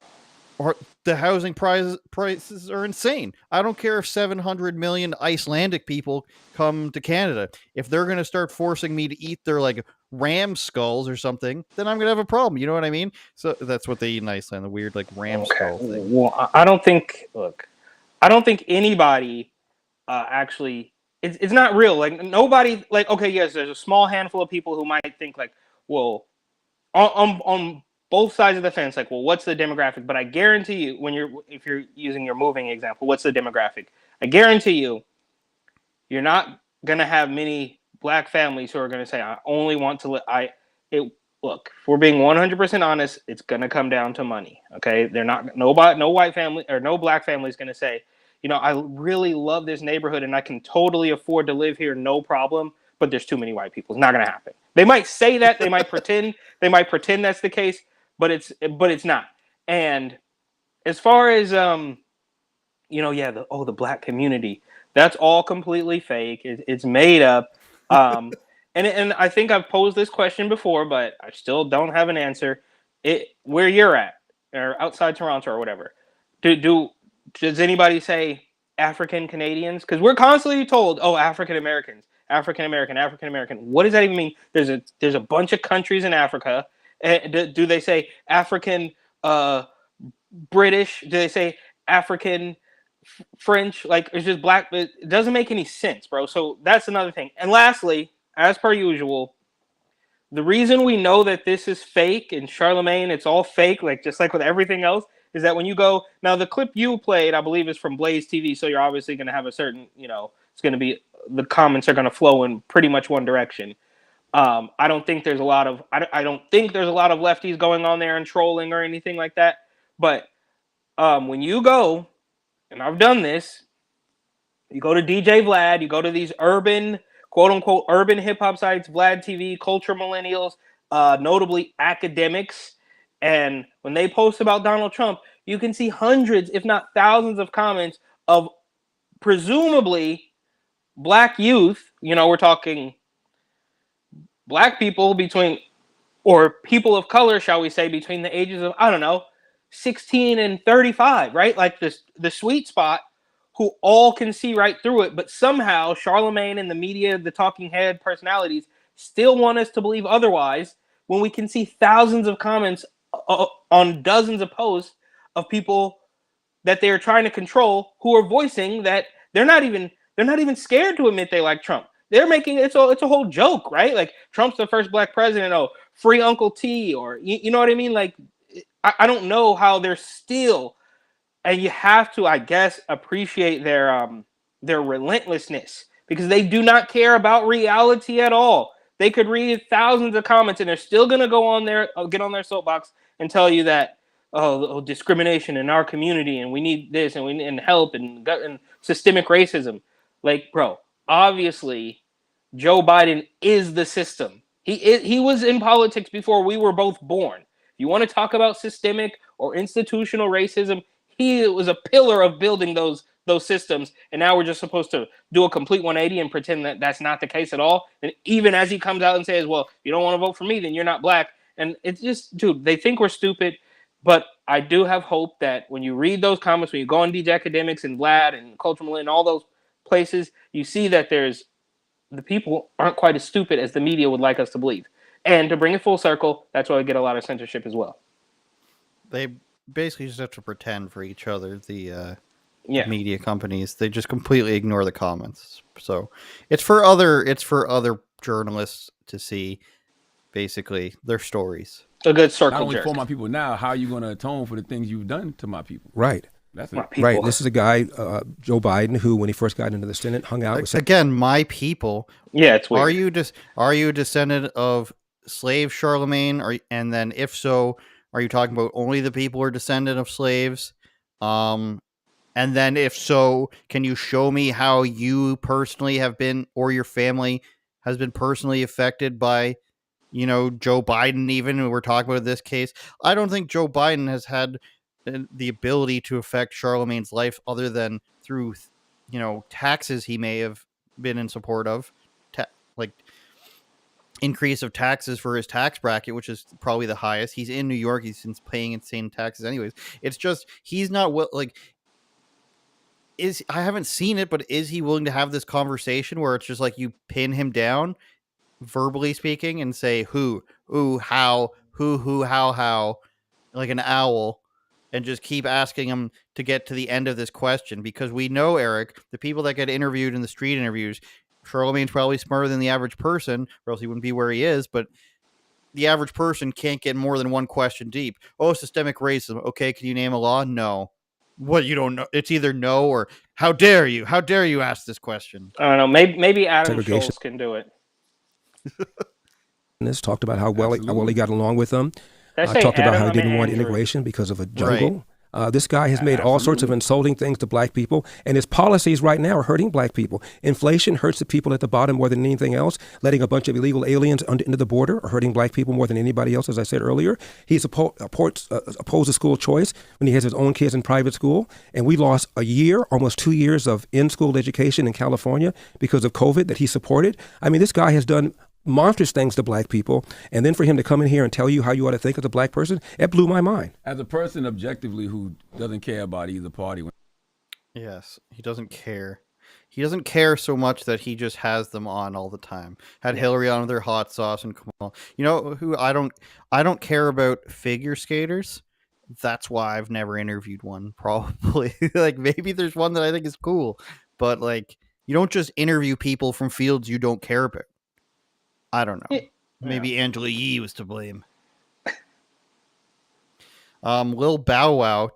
or the housing prices are insane. I don't care if 700 million Icelandic people come to Canada. If they're going to start forcing me to eat their like ram skulls or something, then I'm going to have a problem. You know what I mean? So that's what they eat in Iceland, the weird like ram skull thing. Well, I don't think anybody actually... It's not real. Like nobody, like, okay, yes, there's a small handful of people who might think like, well, on both sides of the fence, like, well, what's the demographic? But I guarantee you, if you're using your moving example, what's the demographic? I guarantee you're not gonna have many black families who are gonna say, I only want to look, if we're being 100% honest, it's gonna come down to money. Okay, no white family or no black family is gonna say, I really love this neighborhood and I can totally afford to live here, no problem, but there's too many white people. It's not going to happen. They might say that, they might pretend that's the case, but it's not. And as far as the black community, that's all completely fake. It's made up. And I think I've posed this question before, but I still don't have an answer. Where you're at or outside Toronto or whatever, does anybody say African Canadians? Because we're constantly told, oh, African Americans, African American, African American. What does that even mean? There's a bunch of countries in Africa. Do they say African British? Do they say African French? Like, it's just black. It doesn't make any sense, bro. So that's another thing. And lastly, as per usual, the reason we know that this is fake and Charlemagne, it's all fake, like just like with everything else, is that when you go now, the clip you played, I believe, is from Blaze TV, so you're obviously going to have a certain, it's going to be the comments are going to flow in pretty much one direction. I don't think there's a lot of lefties going on there and trolling or anything like that. But when you go, and I've done this, you go to DJ Vlad, you go to these urban, quote unquote, urban hip hop sites, Vlad TV, Culture Millennials, notably academics. And when they post about Donald Trump, you can see hundreds, if not thousands, of comments of presumably black youth. We're talking black people or people of color, shall we say, between the ages of, I don't know, 16 and 35, right? Like the sweet spot, who all can see right through it. But somehow Charlemagne and the media, the talking head personalities, still want us to believe otherwise when we can see thousands of comments on dozens of posts of people that they are trying to control who are voicing that they're not even scared to admit they like Trump. They're making it's a whole joke, right? Like, Trump's the first black president. Oh, free Uncle T, or you know what I mean? Like, I don't know how they're still, and you have to, I guess, appreciate their relentlessness, because they do not care about reality at all. They could read thousands of comments and they're still gonna go on there, get on their soapbox and tell you that discrimination in our community and we need this and we need help and systemic racism. Like, bro, obviously Joe Biden is the system. He was in politics before we were both born. You want to talk about systemic or institutional racism? He was a pillar of building those systems, and now we're just supposed to do a complete 180 and pretend that that's not the case at all. And even as he comes out and says, well, if you don't want to vote for me, then you're not black. And it's just, dude, they think we're stupid. But I do have hope that when you read those comments, when you go on DJ Academics and Vlad and Culture Millennial and all those places, you see that the people aren't quite as stupid as the media would like us to believe. And to bring it full circle, that's why we get a lot of censorship as well. They basically just have to pretend for each other, the media companies. They just completely ignore the comments. So it's for other journalists to see, basically, their stories. A good circle Not only jerk. for my people now, how are you going to atone for the things you've done to my people? Right. That's My it. people. Right. This is a guy, Joe Biden, who, when he first got into the Senate, hung out with Again, my people. Yeah, it's weird. Are you a descendant of slave Charlemagne? And then if so, are you talking about only the people who are descendant of slaves? And then if so, can you show me how you personally have been, or your family has been personally affected by, Joe Biden? Even when we're talking about this case, I don't think Joe Biden has had the ability to affect Charlemagne's life other than through, taxes he may have been in support of, like increase of taxes for his tax bracket, which is probably the highest. He's in New York. He's paying insane taxes anyways. It's just, he's not I haven't seen it, but is he willing to have this conversation where it's just like you pin him down, verbally speaking, and say who, how, how, like an owl, and just keep asking him to get to the end of this question? Because we know, Eric, the people that get interviewed in the street interviews, Charlemagne's probably smarter than the average person, or else he wouldn't be where he is, but the average person can't get more than one question deep. Oh, systemic racism. Okay, can you name a law? No. What, you don't know? It's either no or how dare you? How dare you ask this question? I don't know. Maybe Adam Segregation. Schultz can do it. this, talked about how well he got along with them. Did Talked about how he I didn't mean want Andrew? integration because of a jungle. This guy has made all sorts of insulting things to black people, and his policies right now are hurting black people. Inflation hurts the people at the bottom more than anything else. Letting a bunch of illegal aliens into the border are hurting black people more than anybody else, as I said earlier. He's opposes school choice when he has his own kids in private school, and we lost a year, almost 2 years of in-school education in California because of COVID that he supported. I mean, this guy has done monstrous things to black people, and then for him to come in here and tell you how you ought to think as a black person, it blew my mind. As a person objectively who doesn't care about either party, Yes, he doesn't care. He doesn't care so much that he just has them on all the time. Had Yeah. Hillary on with her hot sauce and Kamal. You know who I don't care about figure skaters. That's why I've never interviewed one. Probably like maybe there's one that I think is cool, but like you don't just interview people from fields you don't care about. I don't know. Yeah. Maybe Angela Yee was to blame. Lil Bow Wow,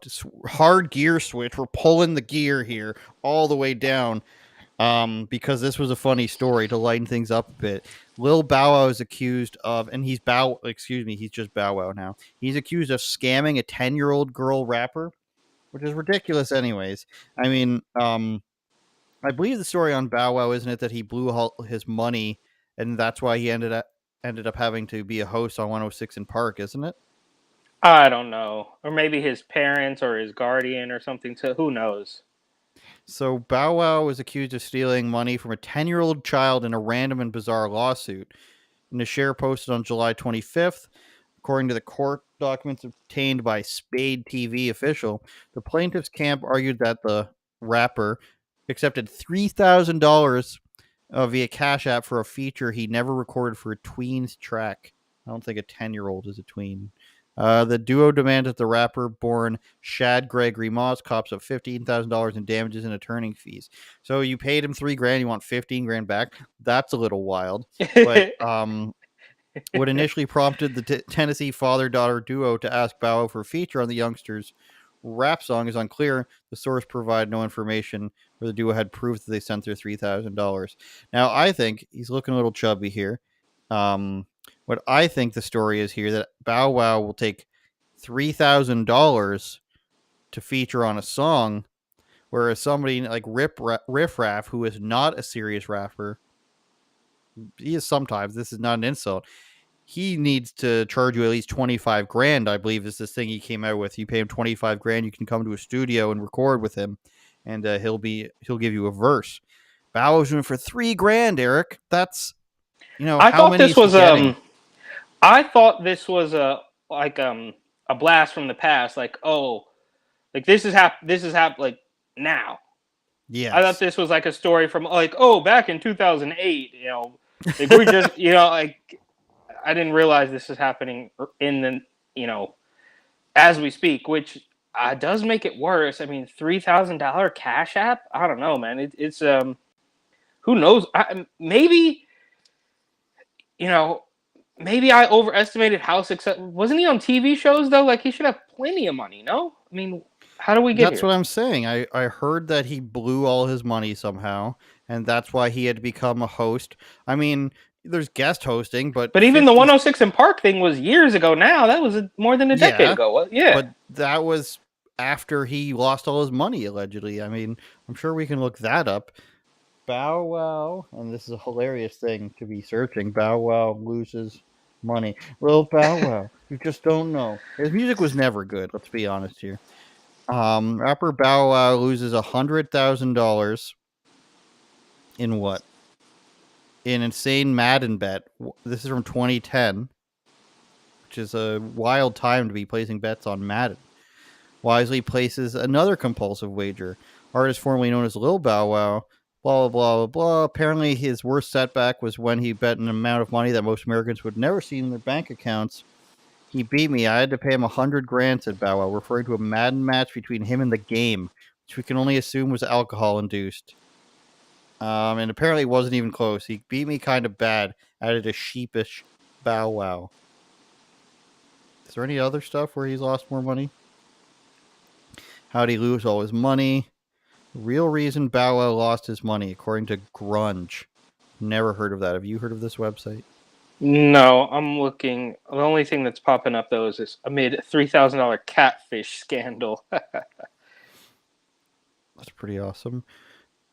hard gear switch. We're pulling the gear here all the way down. Because this was a funny story to lighten things up a bit. Lil Bow Wow is accused of, and he's he's just Bow Wow now. He's accused of scamming a 10-year-old girl rapper, which is ridiculous, anyways. I mean, I believe the story on Bow Wow, isn't it, that he blew all his money, and that's why he ended up having to be a host on 106 in Park, isn't it? I don't know. Or maybe his parents or his guardian or something. So who knows? So Bow Wow was accused of stealing money from a 10-year-old child in a random and bizarre lawsuit. In a share posted on July 25th, according to the court documents obtained by Spade TV official, the plaintiff's camp argued that the rapper accepted $3,000 via Cash App for a feature he never recorded for a tween's track. I don't think a 10-year-old is a tween. The duo demanded the rapper, born Shad Gregory Moss, cops of $15,000 in damages and attorney fees. So you paid him $3,000, you want 15 grand back? That's a little wild. But what initially prompted the Tennessee father-daughter duo to ask Bow Wow for a feature on the youngster's rap song is unclear. The source provided no information where the duo had proof that they sent their $3,000. Now, I think he's looking a little chubby here. What I think the story is here, that Bow Wow will take $3,000 to feature on a song, whereas somebody like Riff Raff, who is not a serious rapper, he is sometimes. This is not an insult. He needs to charge you at least 25 grand, I believe, is this thing he came out with. You pay him 25 grand, you can come to a studio and record with him, and he'll give you a verse. Bow Wow's doing it for $3,000, Eric. That's I how thought many this is he was getting? I thought this was a blast from the past. Like, oh, like this is like now. I thought Yes. this was like a story from like, oh, back in 2008. Like we're just like I didn't realize this is happening in the as we speak, which does make it worse. I mean, $3,000 Cash App. I don't know, man. It's who knows? Maybe you know maybe I overestimated how successful. Wasn't he on TV shows though? Like he should have plenty of money. No, I mean, how do we get That's here? what I'm saying. I heard that he blew all his money somehow, and that's why he had to become a host. I mean, there's guest hosting, but But even the 50. 106 in Park thing was years ago. Now that was more than a decade Yeah, ago. Yeah. but that was after he lost all his money, allegedly. I mean, I'm sure we can look that up. Bow Wow, and this is a hilarious thing to be searching. Bow Wow loses money. Little Bow Wow, you just don't know. His music was never good. Let's be honest here. Rapper Bow Wow loses $100,000 in what? In insane Madden bet. This is from 2010, which is a wild time to be placing bets on Madden. Wisely places another compulsive wager. Artist formerly known as Lil Bow Wow. Blah, blah, blah, blah, blah. Apparently, his worst setback was when he bet an amount of money that most Americans would never see in their bank accounts. He beat me. I had to pay him 100 grand, said Bow Wow, referring to a Madden match between him and the game, which we can only assume was alcohol induced. And apparently it wasn't even close. He beat me kind of bad, added a sheepish Bow Wow. Is there any other stuff where he's lost more money? How'd he lose all his money? Real reason Bow Wow lost his money, according to Grunge. Never heard of that. Have you heard of this website? No, I'm looking. The only thing that's popping up though is this amid $3,000 catfish scandal. That's pretty awesome.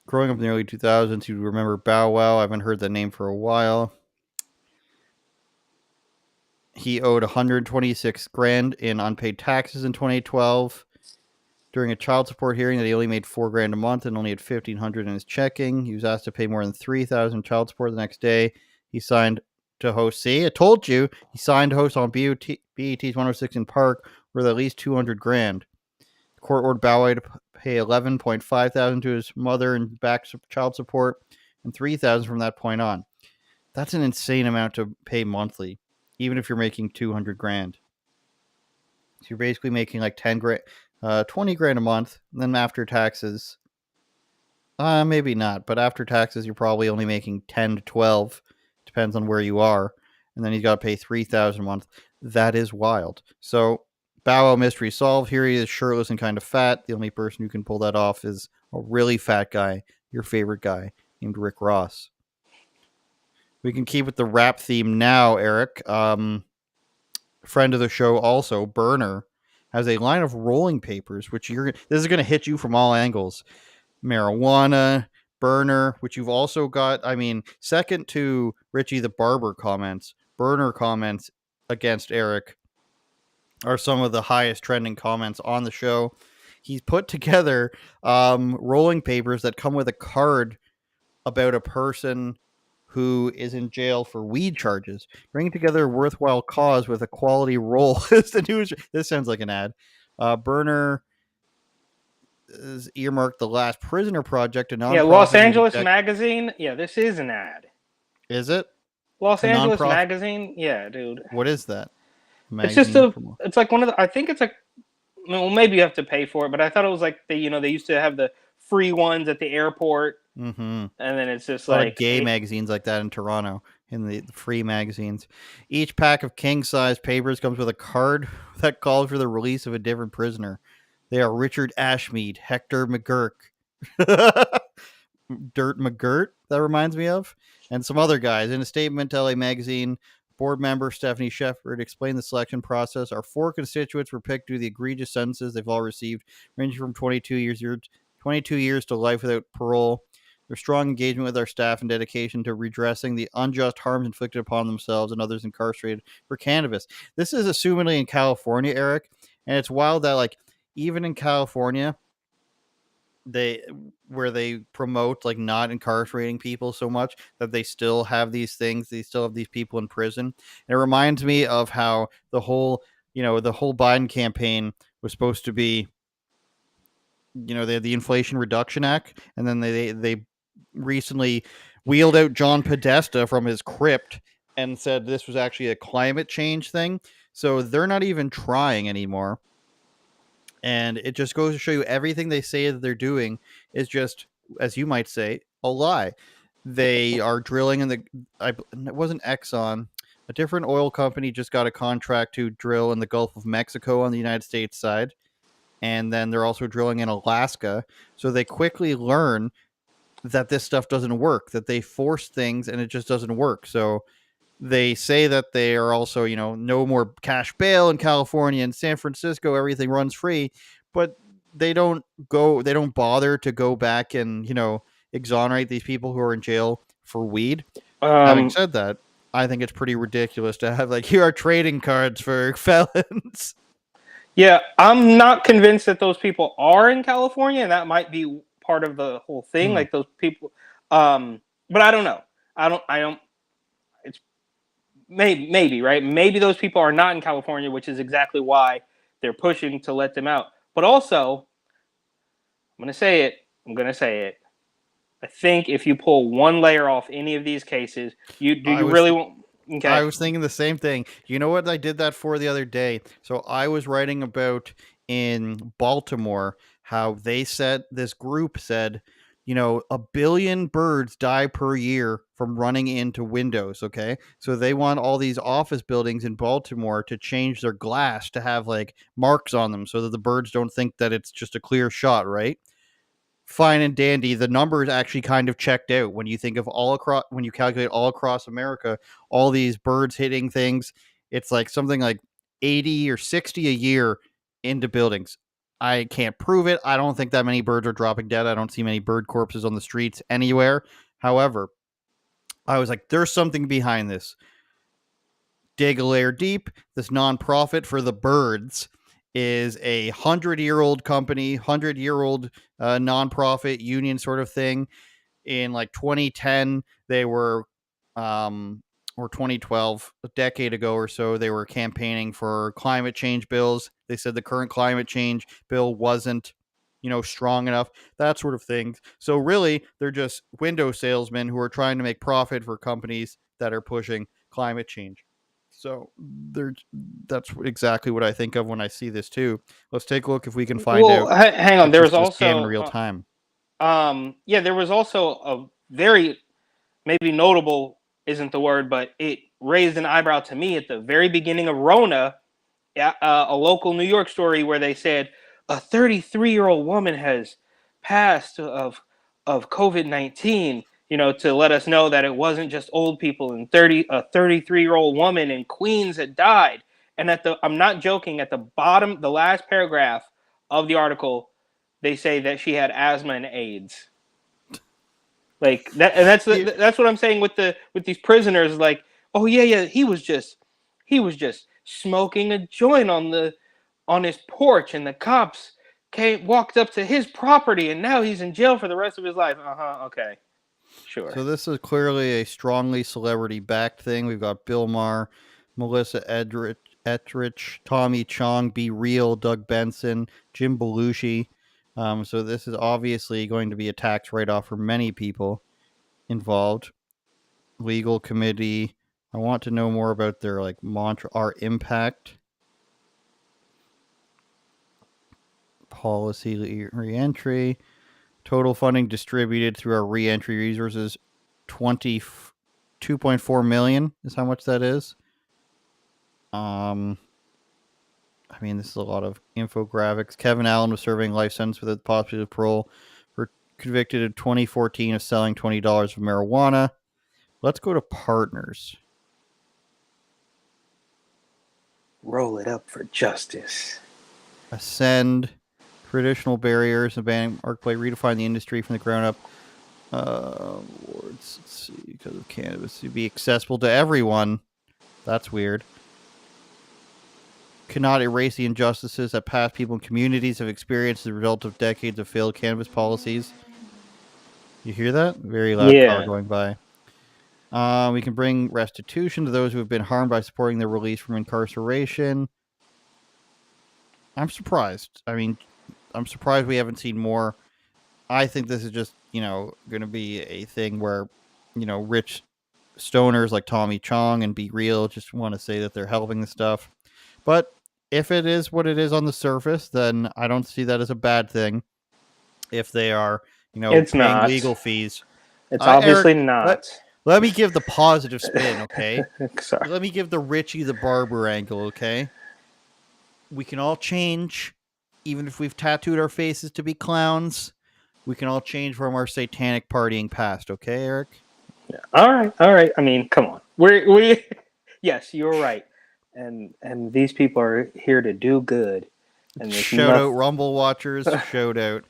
Growing up in the early 2000s, you remember Bow Wow. I haven't heard that name for a while. He owed 126 grand in unpaid taxes in 2012. During a child support hearing, that he only made $4 grand a month and only had 1,500 in his checking. He was asked to pay more than 3,000 child support the next day. He signed to host. See, I told you. He signed to host on BET's 106 in Park with at least 200 grand. Court ordered Bowie to pay $11,500 to his mother and back child support, and $3,000 from that point on. That's an insane amount to pay monthly, even if you're making $200,000. So you're basically making like 10 grand, 20 grand a month. And then after taxes, maybe not, but after taxes, you're probably only making 10 to 12. Depends on where you are. And then he's got to pay $3,000 a month. That is wild. So Bow Wow mystery solved. Here he is, shirtless and kind of fat. The only person who can pull that off is a really fat guy, your favorite guy, named Rick Ross. We can keep with the rap theme now, Eric. Friend of the show also, Burner, has a line of rolling papers, which this is going to hit you from all angles. Marijuana, Burner, which you've also got. I mean, second to Richie the Barber comments, Burner comments against Eric are some of the highest trending comments on the show. He's put together rolling papers that come with a card about a person who is in jail for weed charges. Bringing together a worthwhile cause with a quality role is the news. This sounds like an ad. Burner is earmarked the Last Prisoner Project, a nonprofit. Yeah, Los Angeles Magazine. Yeah, this is an ad. Is it? Los Angeles Magazine? Yeah, dude. What is that? It's just it's like one of the, I think it's like, well, maybe you have to pay for it, but I thought it was like they used to have the free ones at the airport. Mm-hmm. And then it's just like gay magazines like that in Toronto, in the free magazines. Each pack of king-size papers comes with a card that calls for the release of a different prisoner. They are Richard Ashmead, Hector McGurk, Dirt McGirt, that reminds me of, and some other guys. In a statement to LA Magazine, board member Stephanie Shepard explained the selection process. Our 4 constituents were picked due to the egregious sentences they've all received, ranging from 22 years to life without parole. Their strong engagement with our staff and dedication to redressing the unjust harms inflicted upon themselves and others incarcerated for cannabis. This is assumedly in California, Eric, and it's wild that like even in California, where they promote like not incarcerating people so much, that they still have these things. They still have these people in prison. And it reminds me of how the whole Biden campaign was supposed to be. They had the Inflation Reduction Act, and then they recently wheeled out John Podesta from his crypt and said this was actually a climate change thing. So they're not even trying anymore. And it just goes to show you everything they say that they're doing is just, as you might say, a lie. They are drilling it wasn't Exxon. A different oil company just got a contract to drill in the Gulf of Mexico on the United States side. And then they're also drilling in Alaska. So they quickly learn that this stuff doesn't work, that they force things and it just doesn't work. So they say that they are also, no more cash bail in California and San Francisco, everything runs free, but they don't bother to go back and, exonerate these people who are in jail for weed. Having said that, I think it's pretty ridiculous to have here are trading cards for felons. Yeah, I'm not convinced that those people are in California, and that might be part of the whole thing. Like those people, but I don't know. I don't. It's maybe right. Maybe those people are not in California, which is exactly why they're pushing to let them out. But also, I'm gonna say it. I think if you pull one layer off any of these cases, you really won't. Okay. I was thinking the same thing. You know what I did that for the other day? So I was writing about in Baltimore how this group said, 1 billion birds die per year from running into windows. Okay. So they want all these office buildings in Baltimore to change their glass to have marks on them so that the birds don't think that it's just a clear shot. Right. Fine and dandy. The numbers actually kind of checked out when you think of when you calculate all across America, all these birds hitting things. It's something like 80 or 60 a year into buildings. I can't prove it. I don't think that many birds are dropping dead. I don't see many bird corpses on the streets anywhere. However, I was like, there's something behind this. Dig a layer deep. This nonprofit for the birds is a 100-year-old company, 100-year-old nonprofit union sort of thing. In 2010, they were, or or 2012, a decade ago or so, they were campaigning for climate change bills. They said the current climate change bill wasn't, strong enough, that sort of thing. So really, they're just window salesmen who are trying to make profit for companies that are pushing climate change. So that's exactly what I think of when I see this too. Let's take a look if we can find Well, out. hang on. If There this was is a scam in also, real time. there was also a very, maybe notable isn't the word, but it raised an eyebrow to me at the very beginning of Rona, a local New York story where they said a 33-year-old woman has passed of COVID-19. To let us know that it wasn't just old people, and a 33-year-old woman in Queens had died. And I'm not joking, at the bottom, the last paragraph of the article, they say that she had asthma and AIDS. Like that, and that's what I'm saying with these prisoners. Like, oh yeah, he was just smoking a joint on his porch, and the cops walked up to his property, and now he's in jail for the rest of his life. Okay. Sure. So this is clearly a strongly celebrity-backed thing. We've got Bill Maher, Melissa Etheridge, Tommy Chong, Be Real, Doug Benson, Jim Belushi. So this is obviously going to be a tax write-off for many people involved. Legal committee. I want to know more about their mantra, our impact. Policy reentry. Total funding distributed through our reentry resources, 2.4 million is how much that is. This is a lot of infographics. Kevin Allen was serving life sentence with a possibility of parole for convicted in 2014 of selling $20 of marijuana. Let's go to partners. Roll it up for justice. Ascend. Traditional barriers, abandoning marketplace, redefine the industry from the ground up. Let's see, because of cannabis to be accessible to everyone. That's weird. Cannot erase the injustices that past people and communities have experienced as a result of decades of failed cannabis policies. You hear that? Very loud car going by. We can bring restitution to those who have been harmed by supporting their release from incarceration. I'm surprised. I'm surprised we haven't seen more. I think this is just, going to be a thing where, rich stoners like Tommy Chong and Be Real just want to say that they're helping the stuff. But if it is what it is on the surface, then I don't see that as a bad thing. If they are, it's paying not. legal fees. It's obviously Eric, not. Let me give the positive spin, okay? Sorry. Let me give the Richie the Barber angle, okay? We can all change. Even if we've tattooed our faces to be clowns, we can all change from our satanic partying past, okay, Eric? Yeah. All right. Come on. We yes, you're right. And these people are here to do good. And shout out Rumble watchers, shout out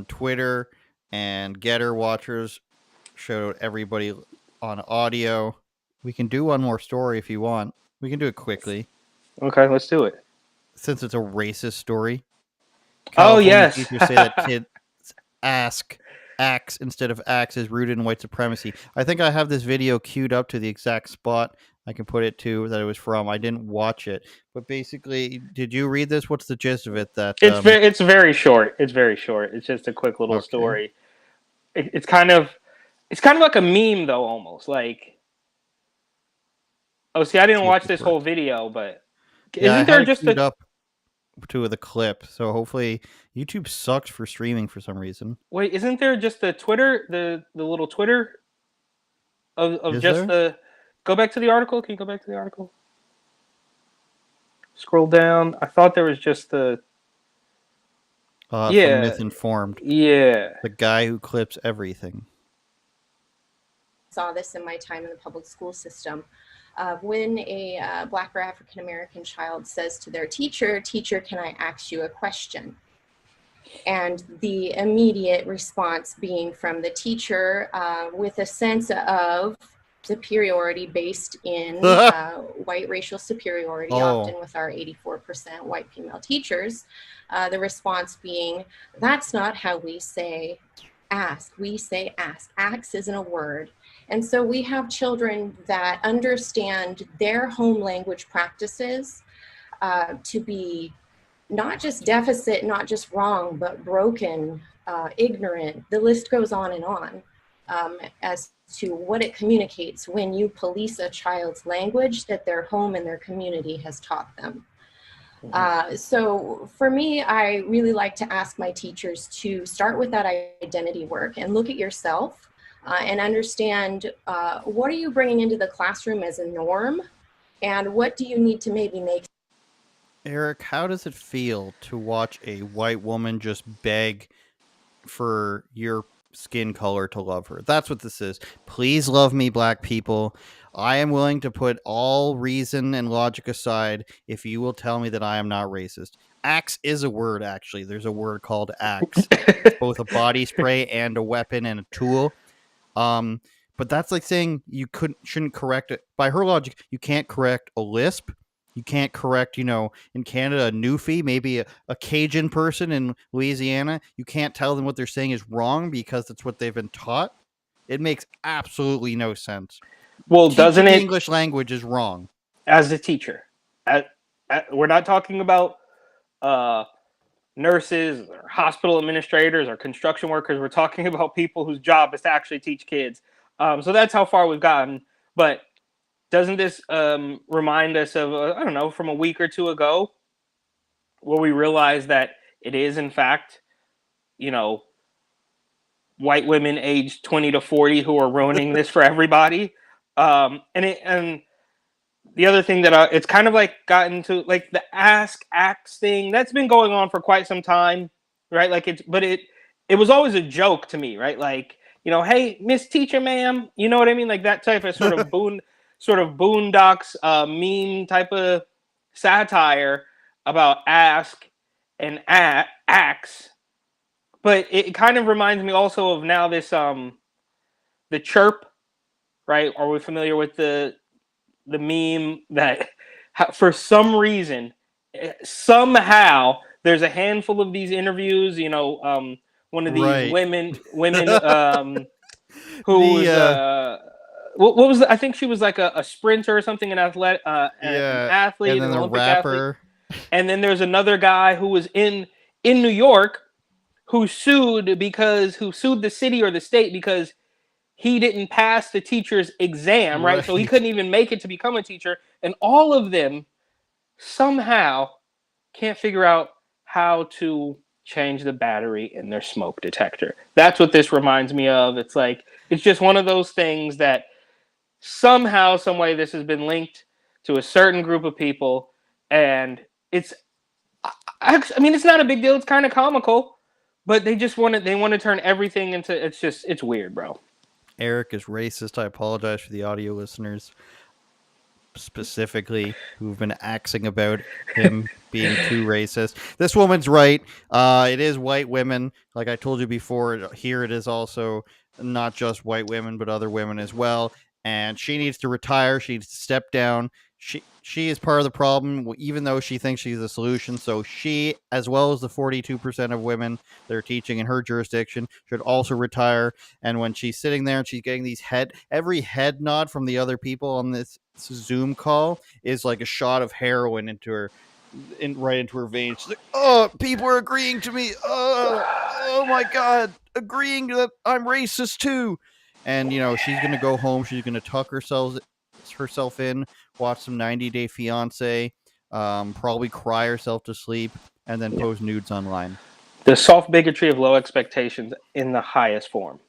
Twitter and Getter watchers, shout out everybody on audio. We can do one more story if you want. We can do it quickly. Okay, let's do it. Since it's a racist story. California yes. Teachers say that kids axe instead of axe is rooted in white supremacy. I think I have this video queued up to the exact spot I can put it to that it was from. I didn't watch it, but basically, did you read this? What's the gist of it? That it's very short. It's very short. It's just a quick little story. It's kind of like a meme though, almost like. Oh, see, I didn't watch this whole video, but isn't there just up to the clip? So hopefully YouTube sucks for streaming for some reason. Wait, isn't there just the Twitter, the little Twitter of Is just there? the? Go back to the article. Can you go back to the article? Scroll down. I thought there was just the. From Myth-Informed. Yeah. The guy who clips everything. Saw this in my time in the public school system. When a Black or African American child says to their teacher, "Teacher, can I ask you a question?" And the immediate response being from the teacher with a sense of superiority based in white racial superiority, often with our 84% white female teachers, the response being, "That's not how we say ask. We say ask. Ask isn't a word." And so we have children that understand their home language practices to be not just deficit, not just wrong, but broken, ignorant. The list goes on and on as to what it communicates when you police a child's language that their home and their community has taught them. So for me, I really like to ask my teachers to start with that identity work and look at yourself and understand what are you bringing into the classroom as a norm, and what do you need to maybe make. Eric, how does it feel to watch a white woman just beg for your skin color to love her? That's what this is. Please love me, black people. I am willing to put all reason and logic aside if you will tell me that I am not racist. Axe is a word, actually. There's a word called axe. It's both a body spray and a weapon and a tool. But that's like saying you shouldn't correct it. By her logic, you can't correct a lisp. You can't correct, in Canada, a Newfie, maybe a Cajun person in Louisiana. You can't tell them what they're saying is wrong because that's what they've been taught. It makes absolutely no sense. Well, doesn't the it? English language is wrong. As a teacher, we're not talking about nurses or hospital administrators or construction workers. We're talking about people whose job is to actually teach kids. So that's how far we've gotten. But doesn't this remind us of, I don't know, from a week or two ago, where we realized that it is, in fact, white women aged 20 to 40 who are ruining this for everybody. And the other thing that it's kind of like gotten to like the ask thing that's been going on for quite some time, right? Like it was always a joke to me, right? Like, hey, Miss Teacher, ma'am, you know what I mean? Like that type of sort of boondocks meme type of satire about ask and axe. But it kind of reminds me also of now this the chirp, right? Are we familiar with the meme that for some reason somehow there's a handful of these interviews, one of these women who was what was I think she was like a sprinter or something, an athlete, an athlete, and then an a Olympic rapper. athlete. And then there's another guy who was in New York who sued the city or the state because he didn't pass the teacher's exam, right? So he couldn't even make it to become a teacher. And all of them somehow can't figure out how to change the battery in their smoke detector. That's what this reminds me of. It's like, it's just one of those things that somehow, some way this has been linked to a certain group of people. And it's not a big deal. It's kind of comical, but they want to turn everything into, it's weird, bro. Eric is racist. I apologize for the audio listeners specifically who've been axing about him being too racist. This woman's right. It is white women. Like I told you before, here it is also not just white women, but other women as well. And she needs to retire. She needs to step down. She is part of the problem, even though she thinks she's the solution. So she, as well as the 42% of women that are teaching in her jurisdiction, should also retire. And when she's sitting there and she's getting these every head nod from the other people on this Zoom call is like a shot of heroin right into her veins. She's like, oh, people are agreeing to me. Oh my God, agreeing that I'm racist too. And, she's going to go home. She's going to tuck herself in, watch some 90 Day Fiance, probably cry herself to sleep, and then post nudes online. The soft bigotry of low expectations in the highest form.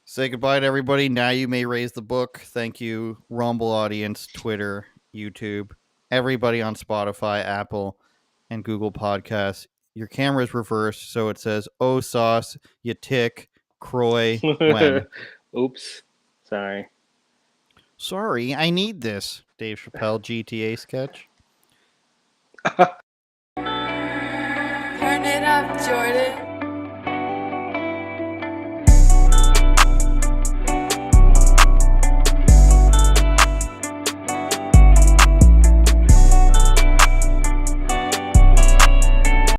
Say goodbye to everybody. Now you may raise the book. Thank you, Rumble audience, Twitter, YouTube, everybody on Spotify, Apple, and Google Podcasts. Your camera is reversed, so it says, oh, sauce, you tick, Croy, when. Oops. Sorry, I need this. Dave Chappelle GTA sketch. Turn it up, Jordan.